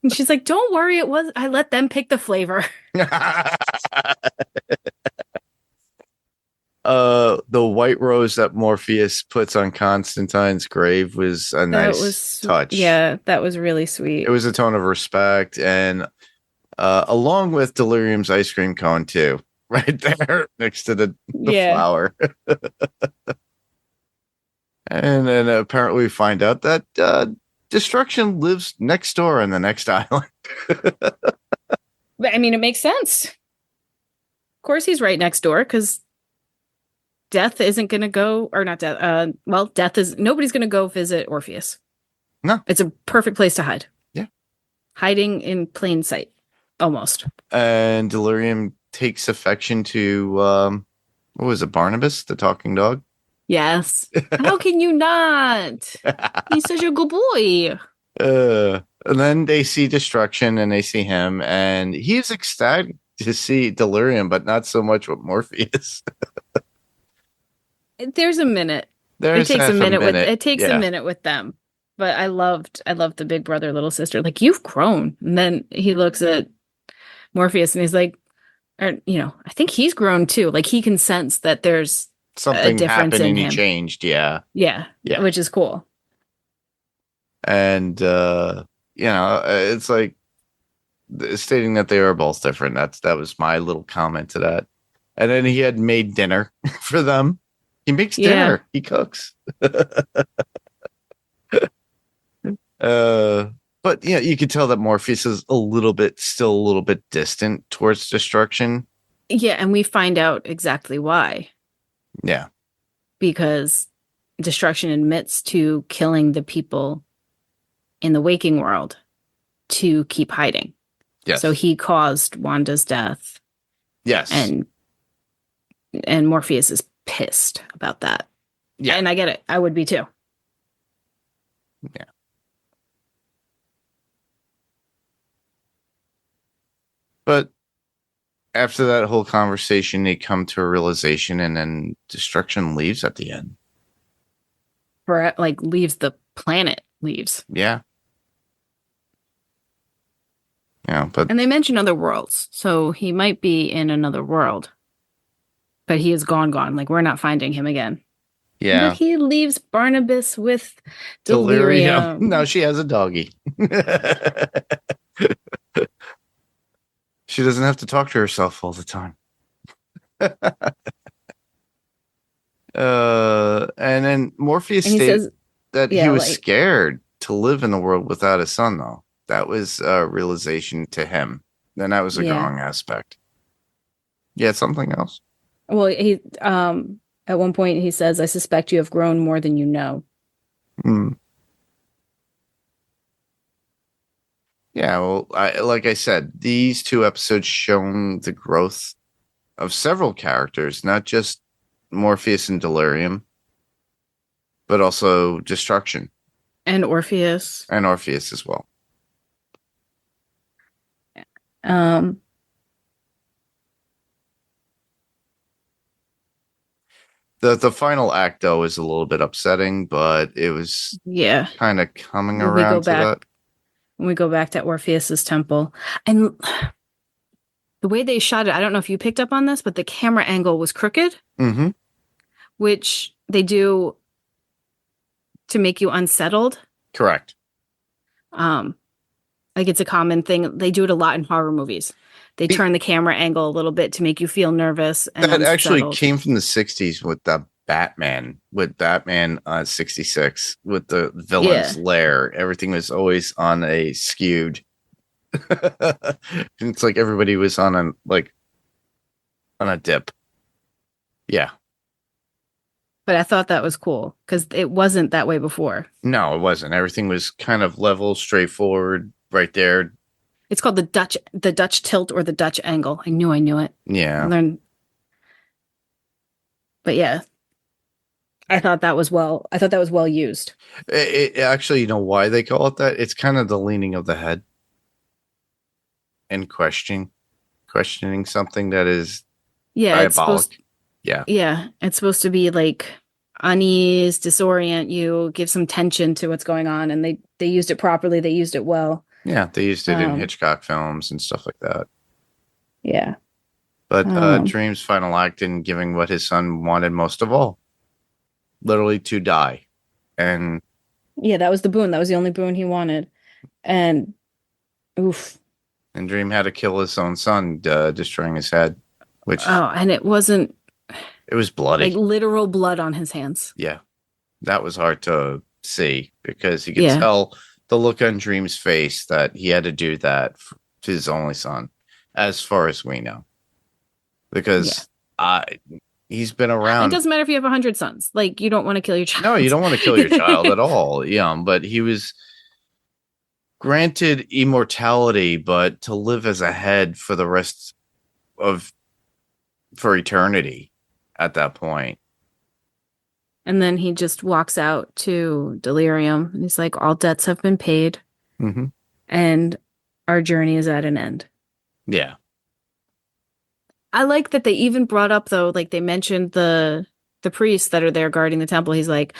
And she's like, don't worry, I let them pick the flavor. The white rose that Morpheus puts on Constantine's grave was a nice touch. Yeah, that was really sweet. It was a tone of respect, and along with Delirium's ice cream cone, too, right there next to the flower. And then apparently we find out that Destruction lives next door on the next island. I mean, it makes sense. Of course he's right next door, because Death isn't going to go, or not Death. Nobody's going to go visit Orpheus. No. It's a perfect place to hide. Yeah. Hiding in plain sight, almost. And Delirium takes affection to, what was it, Barnabas, the talking dog? Yes. How can you not? He's such a good boy. And then they see Destruction and they see him, and he's ecstatic to see Delirium, but not so much with Morpheus. There's a minute. It takes a minute with them. But I loved the big brother, little sister. Like, you've grown. And then he looks at Morpheus and he's like, I think he's grown too. Like, he can sense that there's something happened and he changed. Yeah, which is cool. And it's like stating that they are both different. That was my little comment to that. And then he had made dinner for them. He makes dinner. He cooks. But yeah, you could tell that Morpheus is still a little bit distant towards Destruction. Yeah, and we find out exactly why. Yeah. Because Destruction admits to killing the people in the waking world to keep hiding. Yes. So he caused Wanda's death. Yes. And Morpheus is pissed about that. Yeah. And I get it. I would be too. Yeah. But after that whole conversation, they come to a realization, and then Destruction leaves at the end. For leaves the planet, leaves. Yeah. Yeah, but And they mention other worlds, so he might be in another world. But he is gone. Like, we're not finding him again. yeah. But he leaves Barnabas with delirium. Now she has a doggy. She doesn't have to talk to herself all the time. And then Morpheus And he states says, that yeah, he was like- scared to live in the world without a son, though. That was a realization to him. Then that was a Yeah. wrong aspect. Yeah, something else. Well, he at one point he says, "I suspect you have grown more than you know." Hmm. Yeah, well, like I said, these two episodes shown the growth of several characters, not just Morpheus and Delirium, but also Destruction And Orpheus. and Orpheus as well. The final act, though, is a little bit upsetting, but it was Yeah. kind of coming When we around go to back- that. When we go back to Orpheus's temple, and the way they shot it, I don't know if you picked up on this, but the camera angle was crooked, Mm-hmm. which they do to make you unsettled. Correct. Like it's a common thing. They do it a lot in horror movies. They turn the camera angle a little bit to make you feel nervous. And That actually unsettled. came from the 60s with the Batman, 66, with the villain's lair. Everything was always on a skewed. It's like everybody was on a dip. Yeah. But I thought that was cool because it wasn't that way before. No, it wasn't. Everything was kind of level, straightforward, right there. It's called the Dutch tilt or the Dutch angle. I knew it. Yeah. But yeah, I thought that was well used. It actually, you know why they call it that? It's kind of the leaning of the head and questioning something that is diabolic. Yeah, it's supposed to be like unease, disorient you, give some tension to what's going on, and they used it properly. They used it well. Yeah, they used it in Hitchcock films and stuff like that. Yeah. But Dream's final act in giving what his son wanted most of all, literally to die. And yeah, that was the boon. That was the only boon he wanted. And oof. And Dream had to kill his own son, destroying his head, which and it was bloody. Like literal blood on his hands. Yeah. That was hard to see because you could tell the look on Dream's face that he had to do that to his only son, as far as we know. Because he's been around. It doesn't matter if you have 100 sons. Like, you don't want to kill your child. No, you don't want to kill your child at all. Yeah, but he was granted immortality, but to live as a head for the rest for eternity at that point. And then he just walks out to Delirium and he's like, all debts have been paid. Mm-hmm. And our journey is at an end. Yeah. I like that they even brought up, though, like they mentioned the priests that are there guarding the temple. He's like,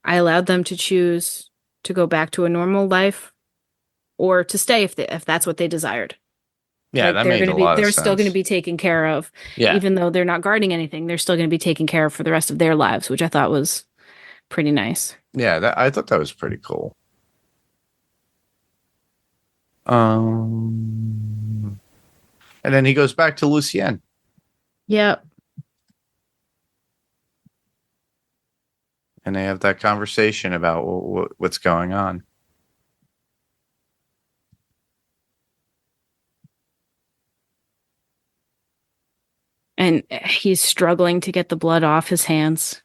I allowed them to choose to go back to a normal life or to stay if that's what they desired. Yeah, like that made a lot of sense. They're still going to be taken care of. Yeah. Even though they're not guarding anything, they're still going to be taken care of for the rest of their lives, which I thought was pretty nice. Yeah, I thought that was pretty cool. And then he goes back to Lucienne. Yep. And they have that conversation about what's going on. And he's struggling to get the blood off his hands.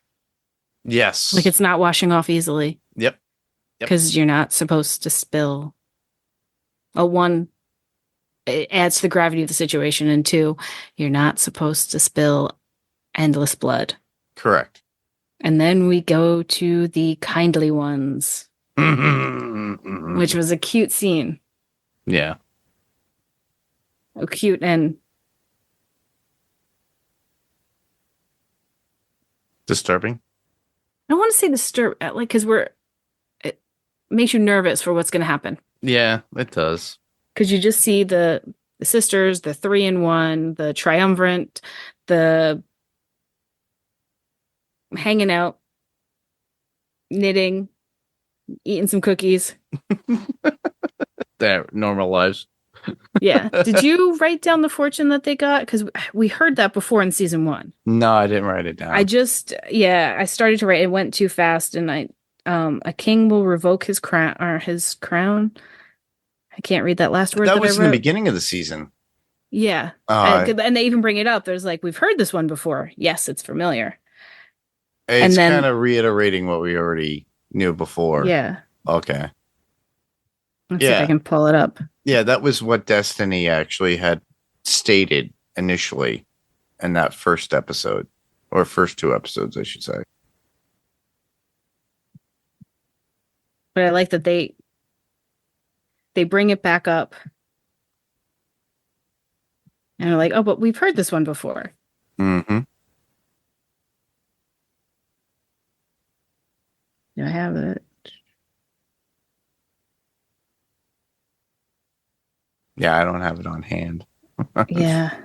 Yes. Like it's not washing off easily. Yep. Because you're not supposed to spill. One, it adds to the gravity of the situation, and two, you're not supposed to spill endless blood. Correct. And then we go to the kindly ones, which was a cute scene. Yeah. Cute and Disturbing. I don't want to say disturb, like, because it makes you nervous for what's going to happen. Yeah, it does. Because you just see the sisters, the 3-in-1, the triumvirate, the hanging out, knitting, eating some cookies. Their normal lives. Yeah. Did you write down the fortune that they got? Because we heard that before in season 1. No, I didn't write it down. I started to write. It went too fast, and a king will revoke his crown I can't read that last word. That was in the beginning of the season. Yeah. And they even bring it up. There's like, we've heard this one before. Yes, it's familiar. It's kind of reiterating what we already knew before. Yeah. Okay. Let's see if I can pull it up. Yeah, that was what Destiny actually had stated initially in that first episode, or first 2 episodes, I should say. But I like that they bring it back up. And they're like, oh, but we've heard this one before. Mm-hmm. Do I have it? Yeah, I don't have it on hand. Yeah.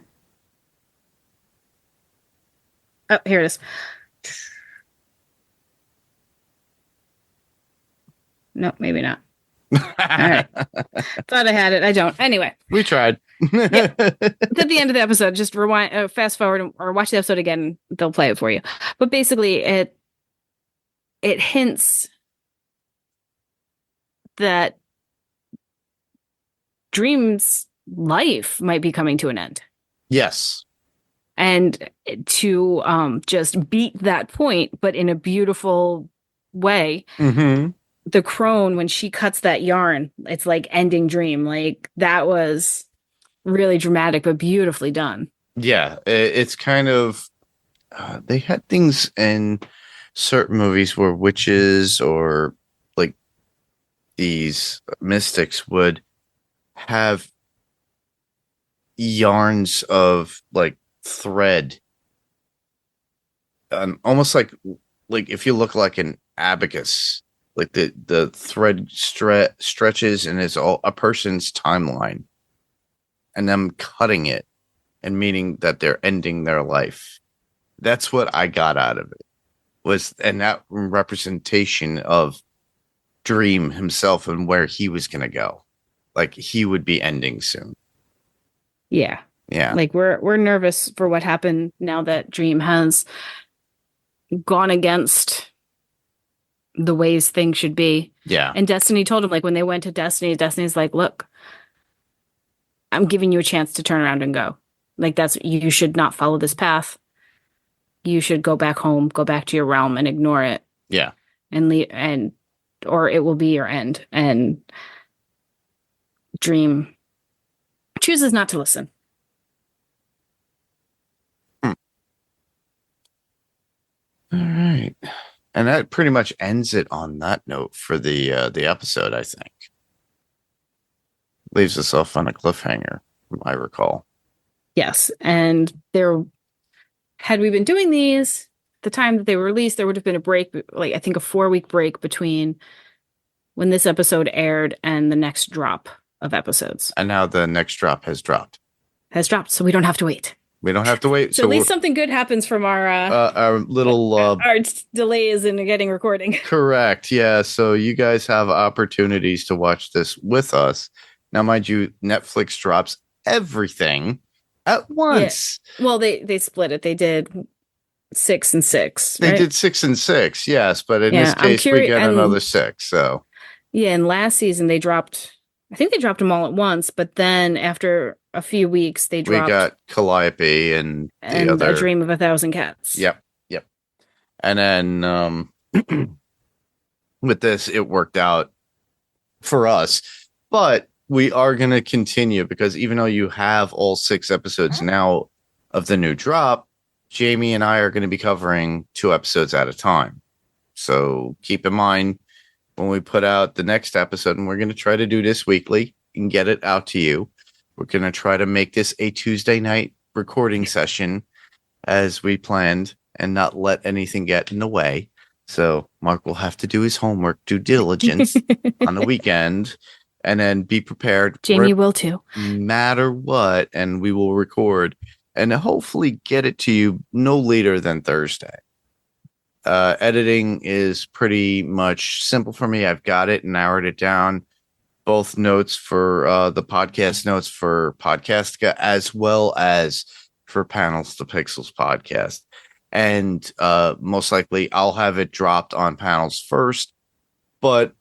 Oh, here it is. No, maybe not. All right. Thought I had it. I don't. Anyway. We tried. Yep. At the end of the episode, just rewind, fast forward, or watch the episode again. They'll play it for you. But basically, it hints that Dream's life might be coming to an end. Yes. And to just beat that point, but in a beautiful way. Mm-hmm. The crone, when she cuts that yarn, it's like ending Dream. Like, that was really dramatic, but beautifully done. Yeah, it's kind of they had things in certain movies where witches or like these mystics would have yarns of like thread, almost like if you look like an abacus, like the thread stretches and it's all a person's timeline, and them cutting it and meaning that they're ending their life. That's what I got out of it, and that representation of Dream himself and where he was going to go. Like, he would be ending soon. Yeah. Yeah. Like, we're nervous for what happened now that Dream has gone against the ways things should be. Yeah. And Destiny told him, like, when they went to Destiny's like, look, I'm giving you a chance to turn around and go. Like, you should not follow this path. You should go back home, go back to your realm and ignore it. Yeah. And leave, or it will be your end. And Dream chooses not to listen. All right. And that pretty much ends it on that note for the episode, I think. Leaves us off on a cliffhanger, from I recall. Yes. And had we been doing these the time that they were released, there would have been a break, like I think a 4-week break between when this episode aired and the next drop of episodes. And now the next drop has dropped. So we don't have to wait. We don't have to wait. So at least something good happens from our little our delays in getting recording. Correct. Yeah. So you guys have opportunities to watch this with us. Now, mind you, Netflix drops everything at once. Yeah. Well, they split it. They did 6 and 6. They right? did 6 and 6, yes, but in this case, we get another 6. So yeah, and last season I think they dropped them all at once, but then after a few weeks, we got Calliope and the other A Dream of a Thousand Cats. Yep. And then with this, it worked out for us. But we are going to continue because even though you have all 6 episodes now of the new drop, Jayme and I are going to be covering 2 episodes at a time. So keep in mind when we put out the next episode, and we're going to try to do this weekly and get it out to you. We're going to try to make this a Tuesday night recording session as we planned and not let anything get in the way. So Mark will have to do his homework, due diligence on the weekend, and then be prepared. Jayme will too. Matter what, and we will record and hopefully get it to you no later than Thursday. Editing is pretty much simple for me. I've got it and narrowed it down. Both notes for the podcast notes for Podcastica as well as for Panels to Pixels podcast. And most likely I'll have it dropped on Panels first. But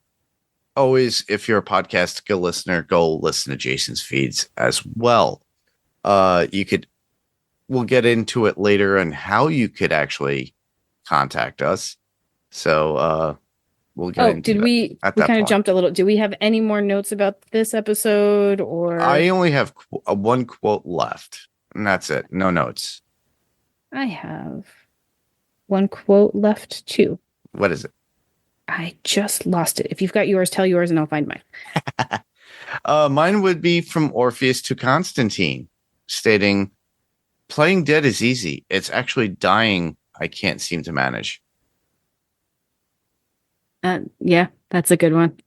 always, if you're a Podcastica listener, go listen to Jason's feeds as well. We'll get into it later on how you could actually contact us. So we'll get into did we kind of jumped a little. Do we have any more notes about this episode, or I only have one quote left, and that's it. No notes. I have one quote left too. What is it? I just lost it. If you've got yours, tell yours and I'll find mine. Mine would be from Orpheus to Constantine, stating, "Playing dead is easy. It's actually dying I can't seem to manage." Yeah, that's a good one.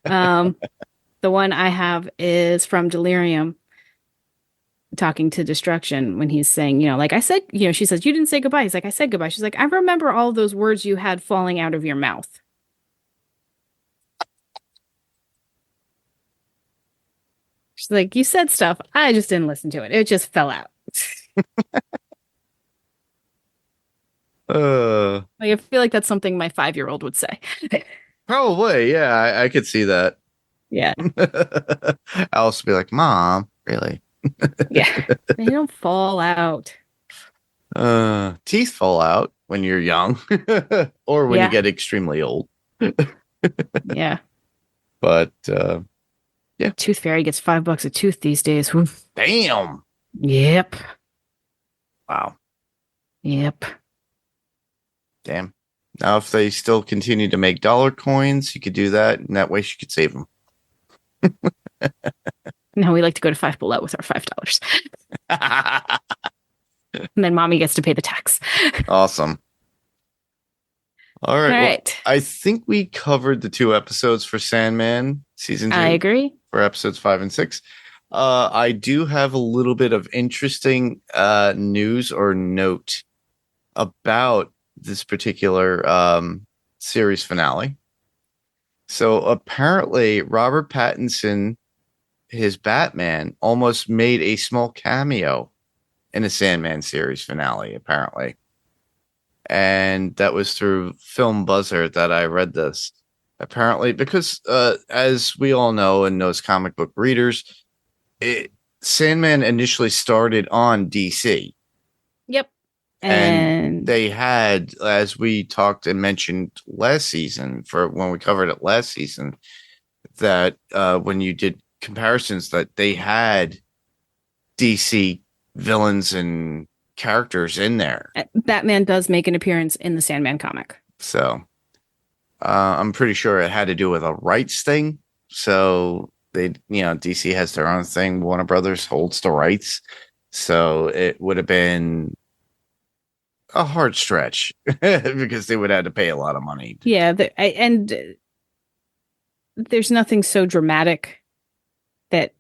The one I have is from Delirium, talking to Destruction when he's saying, like I said, she says, "You didn't say goodbye." He's like, "I said goodbye." She's like, "I remember all those words you had falling out of your mouth." She's like, "You said stuff. I just didn't listen to it. It just fell out." Like, I feel like that's something my 5-year-old would say. Probably, yeah, I could see that. Yeah. I'll also be like, "Mom, really?" Yeah, they don't fall out. Teeth fall out when you're young, or when you get extremely old. Yeah. But yeah, Tooth Fairy gets $5 a tooth these days. Oof. Damn. Yep. Wow. Yep. Damn. Now, if they still continue to make dollar coins, you could do that, and that way she could save them. No, we like to go to Five Below with our $5. And then mommy gets to pay the tax. Awesome. All right. All right. Well, I think we covered the 2 episodes for Sandman season 2. I agree. For episodes 5 and 6. I do have a little bit of interesting news or note about this particular series finale. So apparently Robert Pattinson, his Batman, almost made a small cameo in the Sandman series finale, apparently. And that was through Film Buzzer that I read this. Apparently, because as we all know, and those comic book readers, Sandman initially started on DC. Yep. And they had, as we talked and mentioned last season, for when we covered it last season, that when you did comparisons, that they had DC villains and characters in there. Batman does make an appearance in the Sandman comic. So I'm pretty sure it had to do with a rights thing. So they, DC has their own thing. Warner Brothers holds the rights. So it would have been a hard stretch because they would have to pay a lot of money. Yeah. And there's nothing so dramatic that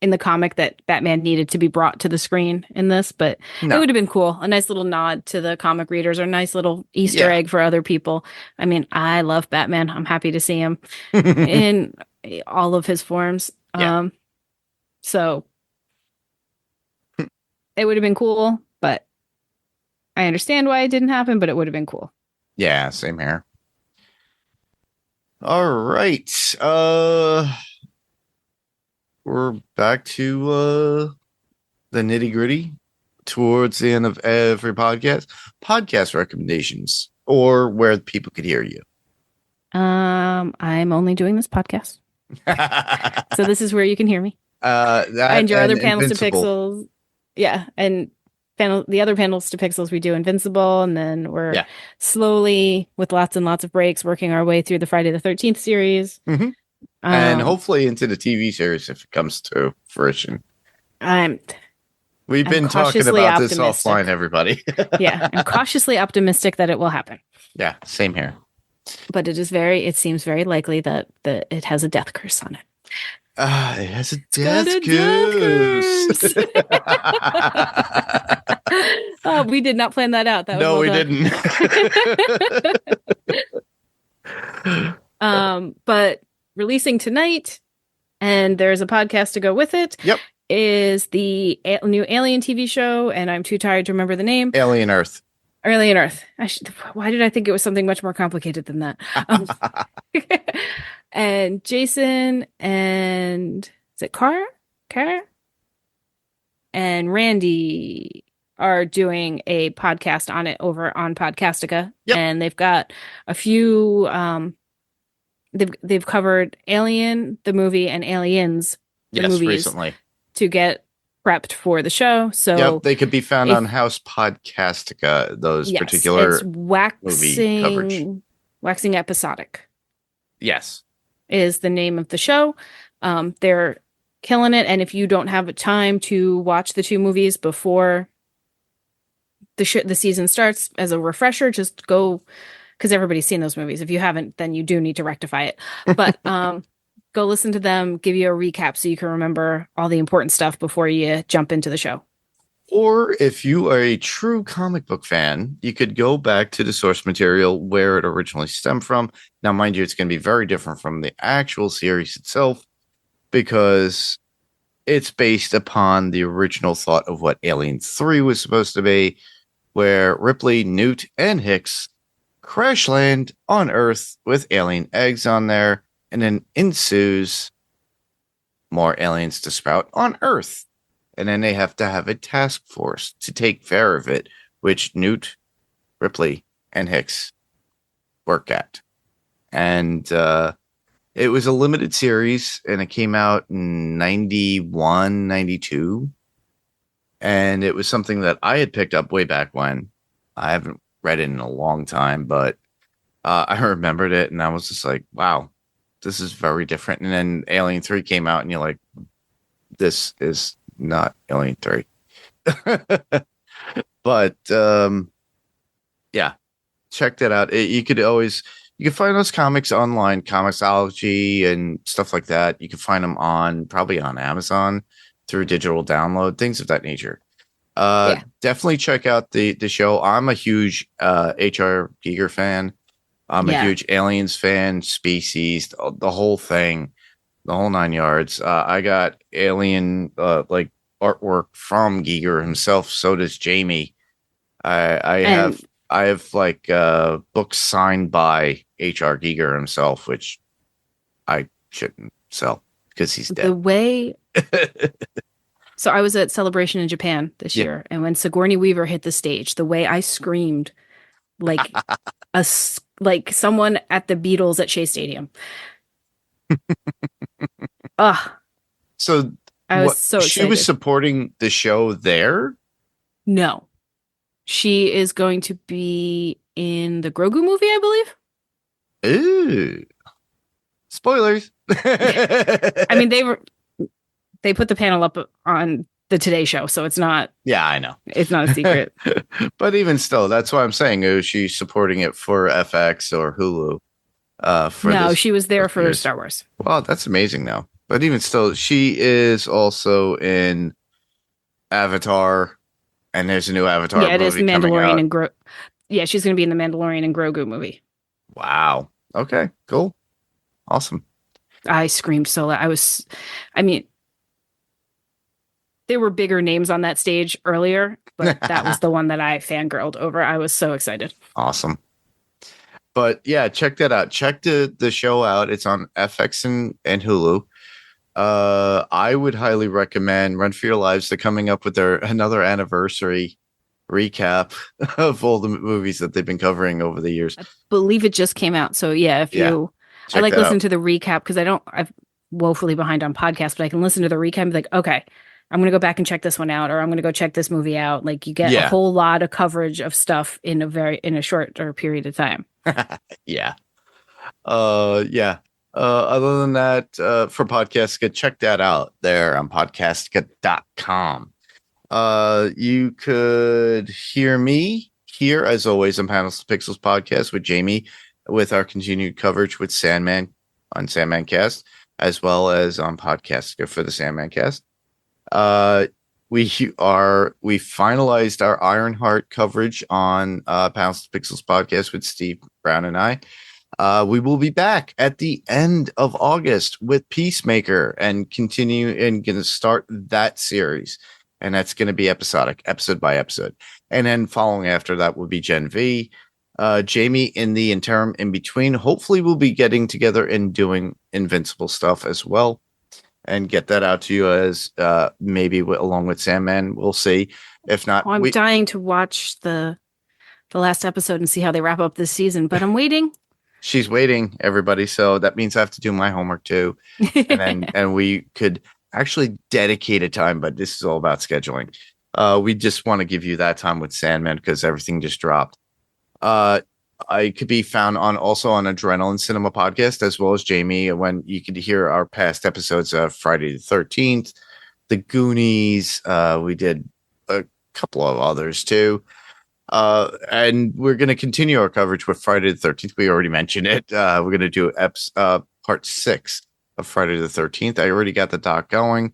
in the comic that Batman needed to be brought to the screen in this, but it would have been cool. A nice little nod to the comic readers, or a nice little Easter egg for other people. I mean, I love Batman. I'm happy to see him in all of his forms. Yeah. So it would have been cool, but I understand why it didn't happen, but it would have been cool. Yeah, same here. All right. We're back to the nitty-gritty, towards the end of every podcast recommendations, or where people could hear you. I'm only doing this podcast, so this is where you can hear me. That and your other panels Invincible. to Pixels. Yeah, and the other panels to Pixels, we do Invincible, and then we're slowly, with lots and lots of breaks, working our way through the Friday the 13th series. Mm-hmm. And hopefully into the TV series if it comes to fruition. We've been talking about this offline, everybody. Yeah, I'm cautiously optimistic that it will happen. Yeah, same here. But it seems very likely that it has a death curse on it. It has a death curse. Oh, we did not plan that out. We didn't. But releasing tonight, and there's a podcast to go with it. Yep. Is the new Alien TV show, and I'm too tired to remember the name. Alien Earth. Alien Earth. Why did I think it was something much more complicated than that? And Jason and is it Cara and Randy are doing a podcast on it over on Podcastica. Yep. And they've got a few they've covered Alien the movie and Aliens the movies recently to get prepped for the show. So they could be found on House Podcastica, those particular it's movie coverage. Waxing Episodic. Yes. Is the name of the show. They're killing it. And if you don't have time to watch the two movies before the season starts, as a refresher, just go, because everybody's seen those movies. If you haven't, then you do need to rectify it. But go listen to them, give you a recap so you can remember all the important stuff before you jump into the show. Or if you are a true comic book fan, you could go back to the source material where it originally stemmed from. Now, mind you, it's going to be very different from the actual series itself because it's based upon the original thought of what Alien 3 was supposed to be, where Ripley, Newt, and Hicks crash land on Earth with alien eggs on there, and then ensues more aliens to sprout on Earth. And then they have to have a task force to take care of it, which Newt, Ripley, and Hicks work at. And it was a limited series, and it came out in 91, 92. And it was something that I had picked up way back when. I haven't read it in a long time, but I remembered it, and I was just like, wow, this is very different. And then Alien 3 came out, and you're like, this is not Alien 3. But yeah, check that out. You can find those comics online, Comixology and stuff like that. You can find them probably on Amazon through digital download, things of that nature. Definitely check out the show. I'm a huge H.R. Giger fan. I'm a huge Aliens fan, Species, the whole thing. The whole 9 yards. I got Alien like artwork from Giger himself. So does Jayme. I have like books signed by H.R. Giger himself, which I shouldn't sell because he's dead. The way. So I was at Celebration in Japan this year, and when Sigourney Weaver hit the stage, the way I screamed like like someone at the Beatles at Shea Stadium. So I was so excited. She was supporting the show there? No. She is going to be in the Grogu movie, I believe. Ooh. Spoilers. I mean, they put the panel up on the Today Show, so it's not. Yeah, I know. It's not a secret. But even still, that's why I'm saying, is she supporting it for FX or Hulu? She was there for Star Wars. Wow, that's amazing now. But even still, she is also in Avatar, and there's a new Avatar movie. Yeah, it is Mandalorian and Yeah, she's going to be in the Mandalorian and Grogu movie. Wow. Okay, cool. Awesome. I screamed so loud. There were bigger names on that stage earlier, but that was the one that I fangirled over. I was so excited. Awesome. But yeah, check that out. Check the show out. It's on FX and Hulu. I would highly recommend Run for Your Lives. They're coming up with their another anniversary recap of all the movies that they've been covering over the years. Believe it just came out. So yeah, if Yeah, you, I check like that listening out. to the recap because I'm woefully behind on podcasts, but I can listen to the recap and be like, okay, I'm gonna go back and check this one out, or I'm gonna go check this movie out. Like you get a Yeah, whole lot of coverage of stuff in a shorter period of time. yeah. Yeah. Other than that, for Podcastica, check that out there on podcastica.com. You could hear me here, as always, on Panels to Pixels podcast with Jayme, with our continued coverage with Sandman on Sandman Cast, as well as on Podcastica for the Sandman Cast. We finalized our Ironheart coverage on Panels to Pixels podcast with Steve Brown and I. We will be back at the end of August with Peacemaker and continue and going to start that series. And that's going to be episodic, episode by episode. And then following after that will be Gen V. Jayme in the interim in between. Hopefully we'll be getting together and doing Invincible stuff as well and get that out to you as maybe along with Sandman. We'll see. If not, Oh, I'm dying to watch the last episode and see how they wrap up this season, but I'm waiting. She's waiting, everybody. So that means I have to do my homework too. And we could actually dedicate a time, but this is all about scheduling. We just want to give you that time with Sandman because everything just dropped. I could be found also on Adrenaline Cinema Podcast, as well as Jayme, when you could hear our past episodes of Friday the 13th, The Goonies. We did a couple of others too. And we're going to continue our coverage with Friday the 13th. We already mentioned it. We're going to do part 6 of Friday the 13th. I already got the doc going.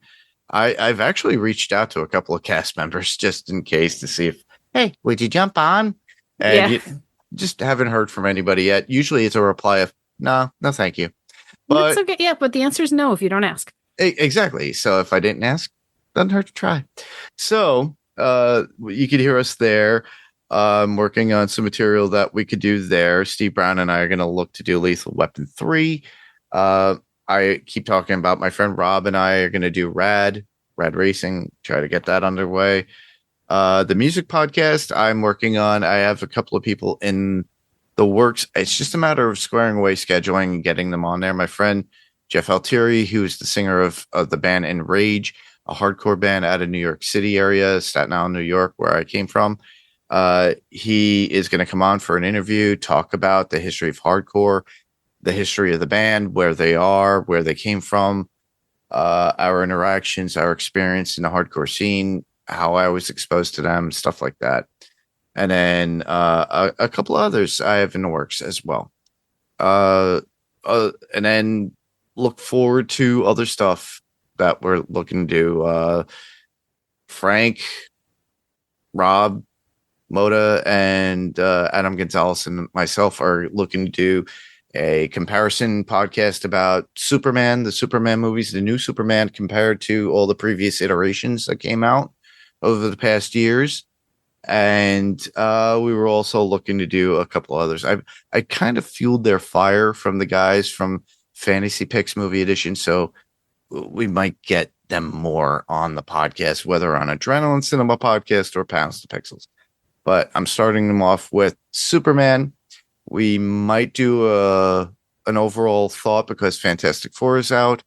I've actually reached out to a couple of cast members just in case to see if, hey, would you jump on? And just haven't heard from anybody yet. Usually it's a reply of, no, thank you. But it's okay. Yeah, but the answer is no if you don't ask. Exactly. So if I didn't ask, doesn't hurt to try. So you could hear us there. I'm working on some material that we could do there. Steve Brown and I are going to look to do Lethal Weapon 3. I keep talking about my friend Rob and I are going to do Rad Racing, try to get that underway. The music podcast I'm working on, I have a couple of people in the works. It's just a matter of squaring away scheduling and getting them on there. My friend Jeff Altieri, who is the singer of the band Enrage, a hardcore band out of New York City area, Staten Island, New York, where I came from. He is going to come on for an interview, talk about the history of hardcore, the history of the band, where they are, where they came from, our interactions, our experience in the hardcore scene, how I was exposed to them, stuff like that. And then a couple others I have in the works as well. And then look forward to other stuff that we're looking to do. Frank, Rob, Moda, and Adam Gonzalez and myself are looking to do a comparison podcast about Superman, the Superman movies, the new Superman compared to all the previous iterations that came out over the past years. And we were also looking to do a couple others. I kind of fueled their fire from the guys from Fantasy Picks Movie Edition, so we might get them more on the podcast, whether on Adrenaline Cinema Podcast or Pounds to Pixels. But I'm starting them off with Superman. We might do an overall thought because Fantastic Four is out.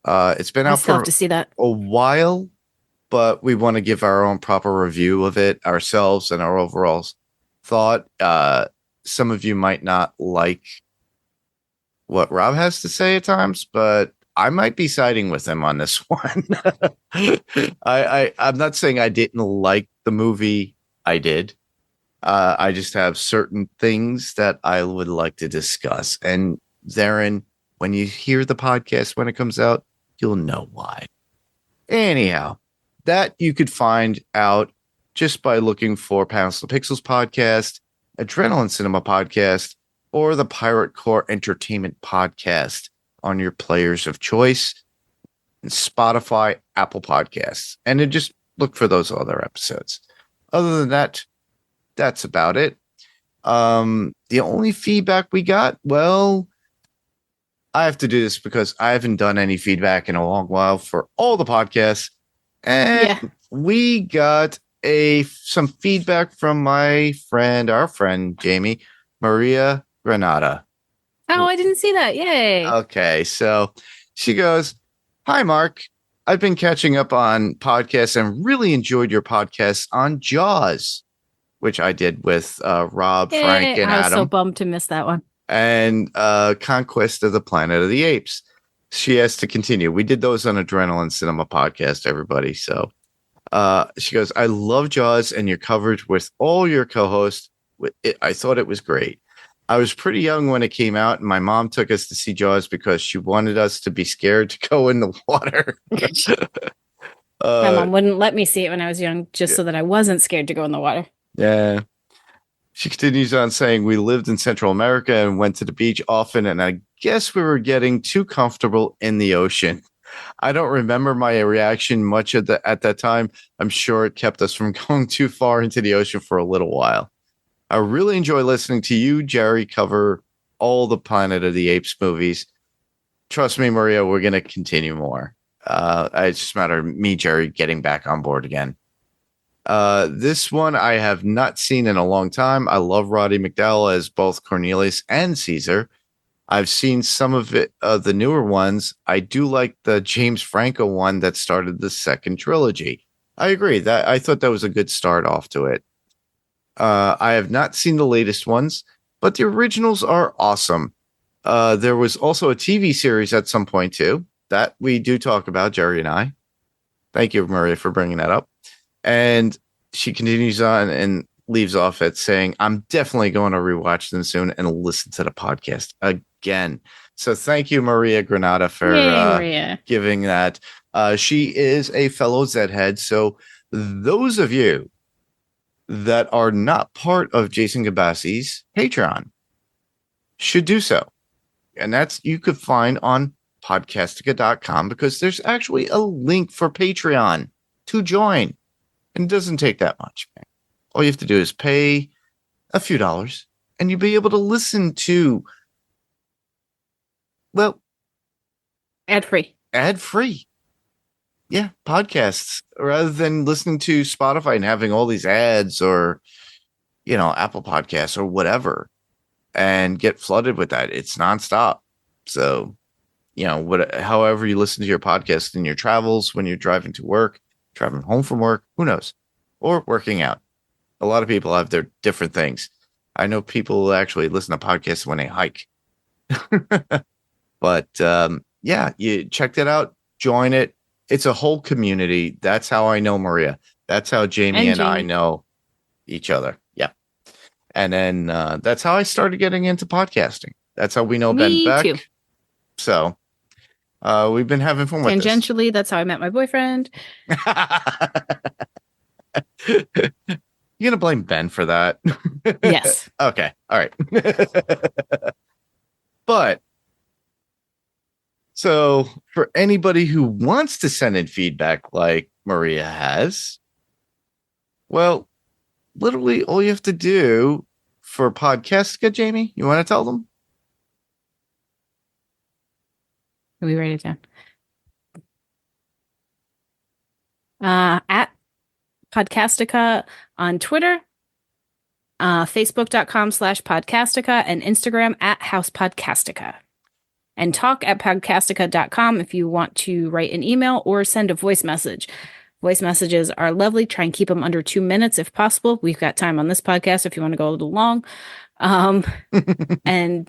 It's been out for to see that a while, but we want to give our own proper review of it ourselves and our overall thought. Some of you might not like what Rob has to say at times, but I might be siding with him on this one. I'm not saying I didn't like the movie. I did. I just have certain things that I would like to discuss. And therein, when you hear the podcast when it comes out, you'll know why. Anyhow, that you could find out just by looking for Panels to Pixels podcast, Adrenaline Cinema podcast, or the Pirate Core Entertainment podcast on your players of choice, Spotify, Apple Podcasts. And then just look for those other episodes. Other than that, that's about it. The only feedback we got, well, I have to do this because I haven't done any feedback in a long while for all the podcasts. And we got some feedback from our friend Jayme, Maria Granada. Oh, I didn't see that. Yay. Okay, so she goes, "Hi, Mark. I've been catching up on podcasts and really enjoyed your podcast on Jaws, which I did with Rob, Yay. Frank, and I was Adam. so bummed to miss that one. And Conquest of the Planet of the Apes." She has to continue. We did those on Adrenaline Cinema podcast, everybody. So she goes, "I love Jaws and your coverage with all your co-hosts. I thought it was great. I was pretty young when it came out, and my mom took us to see Jaws because she wanted us to be scared to go in the water." My mom wouldn't let me see it when I was young, just so that I wasn't scared to go in the water. Yeah. She continues on saying, "We lived in Central America and went to the beach often, and I guess we were getting too comfortable in the ocean. I don't remember my reaction much at that time. I'm sure it kept us from going too far into the ocean for a little while. I really enjoy listening to you, Jerry, cover all the Planet of the Apes movies. Trust me, Maria, we're going to continue more. It's just a matter of me, Jerry, getting back on board again. This one I have not seen in a long time. I love Roddy McDowell as both Cornelius and Caesar. I've seen some of it, the newer ones. I do like the James Franco one that started the second trilogy. I agree that I thought that was a good start off to it. I have not seen the latest ones, but the originals are awesome. There was also a TV series at some point too that we do talk about, Jerry and I. Thank you, Maria, for bringing that up. And she continues on and leaves off at saying, "I'm definitely going to rewatch them soon and listen to the podcast again." So thank you, Maria Granada, for Maria. giving that. She is a fellow Zedhead. So those of you that are not part of Jason Gabassi's Patreon should do so. And that's you could find on podcastica.com, because there's actually a link for Patreon to join. And it doesn't take that much, man. All you have to do is pay a few dollars and you'll be able to listen to, well, Ad-free. Yeah, podcasts, rather than listening to Spotify and having all these ads, or, Apple Podcasts or whatever, and get flooded with that. It's nonstop. So, however you listen to your podcast in your travels, when you're driving to work, driving home from work, who knows, or working out. A lot of people have their different things. I know people who actually listen to podcasts when they hike. But yeah, you check that out, join it. It's a whole community. That's how I know Maria. That's how Jayme and I know each other. Yeah. And then that's how I started getting into podcasting. That's how we know Me Ben Beck. too. So we've been having fun with this. Tangentially, that's how I met my boyfriend. You're going to blame Ben for that? Yes. Okay. All right. But so for anybody who wants to send in feedback like Maria has, well, literally all you have to do for Podcastica, Jayme, you want to tell them? Let me write it down. At Podcastica on Twitter, Facebook.com/Podcastica, and Instagram at HousePodcastica. And talk at podcastica.com if you want to write an email or send a voice message. Voice messages are lovely. Try and keep them under 2 minutes if possible. We've got time on this podcast if you want to go a little long. And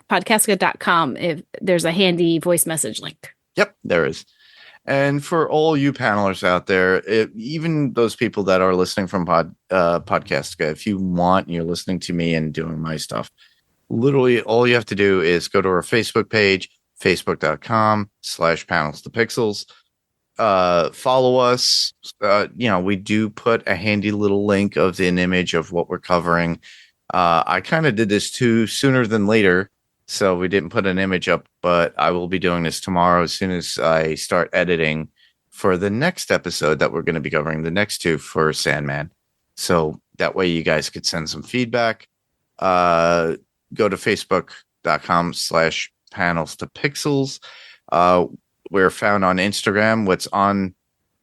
podcastica.com if there's a handy voice message link. Yep, there is. And for all you panelists out there, even those people that are listening from Podcastica, if you want and you're listening to me and doing my stuff, literally all you have to do is go to our Facebook page, facebook.com/panelstopixels. Follow us. We do put a handy little link of an image of what we're covering. I kind of did this too sooner than later, so we didn't put an image up, but I will be doing this tomorrow as soon as I start editing for the next episode that we're going to be covering, the next two for Sandman. So that way you guys could send some feedback. Go to facebook.com/ Panels to Pixels. We're found on Instagram. What's on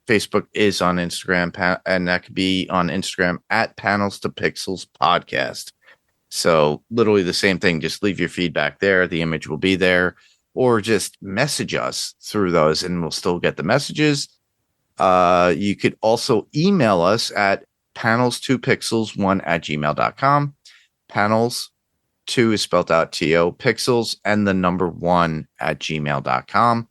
Facebook is on Instagram, and that could be on Instagram at Panels to Pixels Podcast. So literally the same thing. Just leave your feedback there. The image will be there, or just message us through those, and we'll still get the messages. You could also email us at panels2pixels1@gmail.com. Panels 2 is spelled out TO, pixels, and the number 1@gmail.com.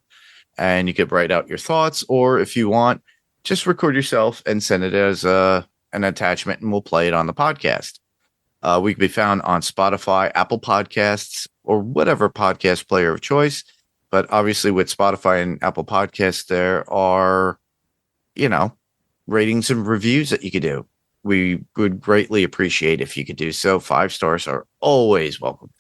And you could write out your thoughts, or if you want, just record yourself and send it as an attachment, and we'll play it on the podcast. We can be found on Spotify, Apple Podcasts, or whatever podcast player of choice. But obviously with Spotify and Apple Podcasts, there are, ratings and reviews that you could do. We would greatly appreciate if you could do so. 5 stars are always welcome.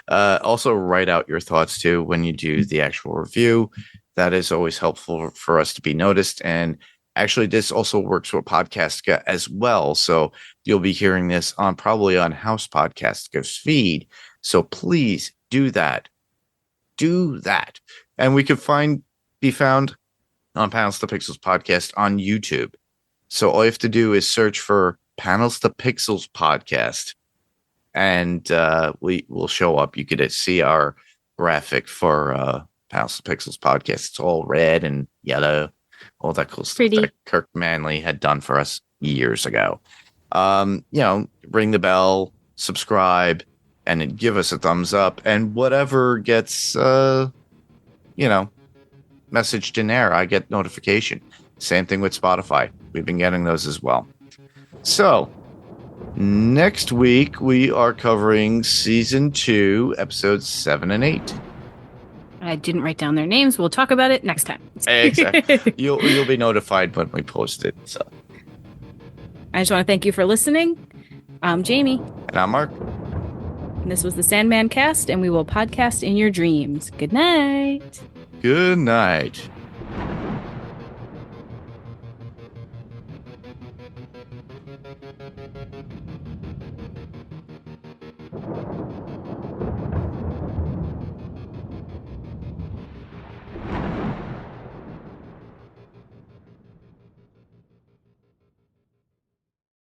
Also, write out your thoughts too when you do the actual review. That is always helpful for us to be noticed. And actually, this also works with Podcastica as well. So you'll be hearing this probably on House Podcastica's feed. So please do that. Do that. And we can be found on Panels to Pixels Podcast on YouTube. So all you have to do is search for Panels to Pixels Podcast, and we will show up. You could see our graphic for Panels to Pixels Podcast. It's all red and yellow, all that cool stuff that Kirk Manley had done for us years ago. Ring the bell, subscribe, and then give us a thumbs up. And whatever gets, messaged in there, I get notification. Same thing with Spotify. We've been getting those as well. So next week we are covering season 2, episodes 7 and 8. I didn't write down their names. We'll talk about it next time. Exactly. You'll be notified when we post it. So I just want to thank you for listening. I'm Jayme. And I'm Mark. And this was the Sandman cast, and we will podcast in your dreams. Good night. Good night.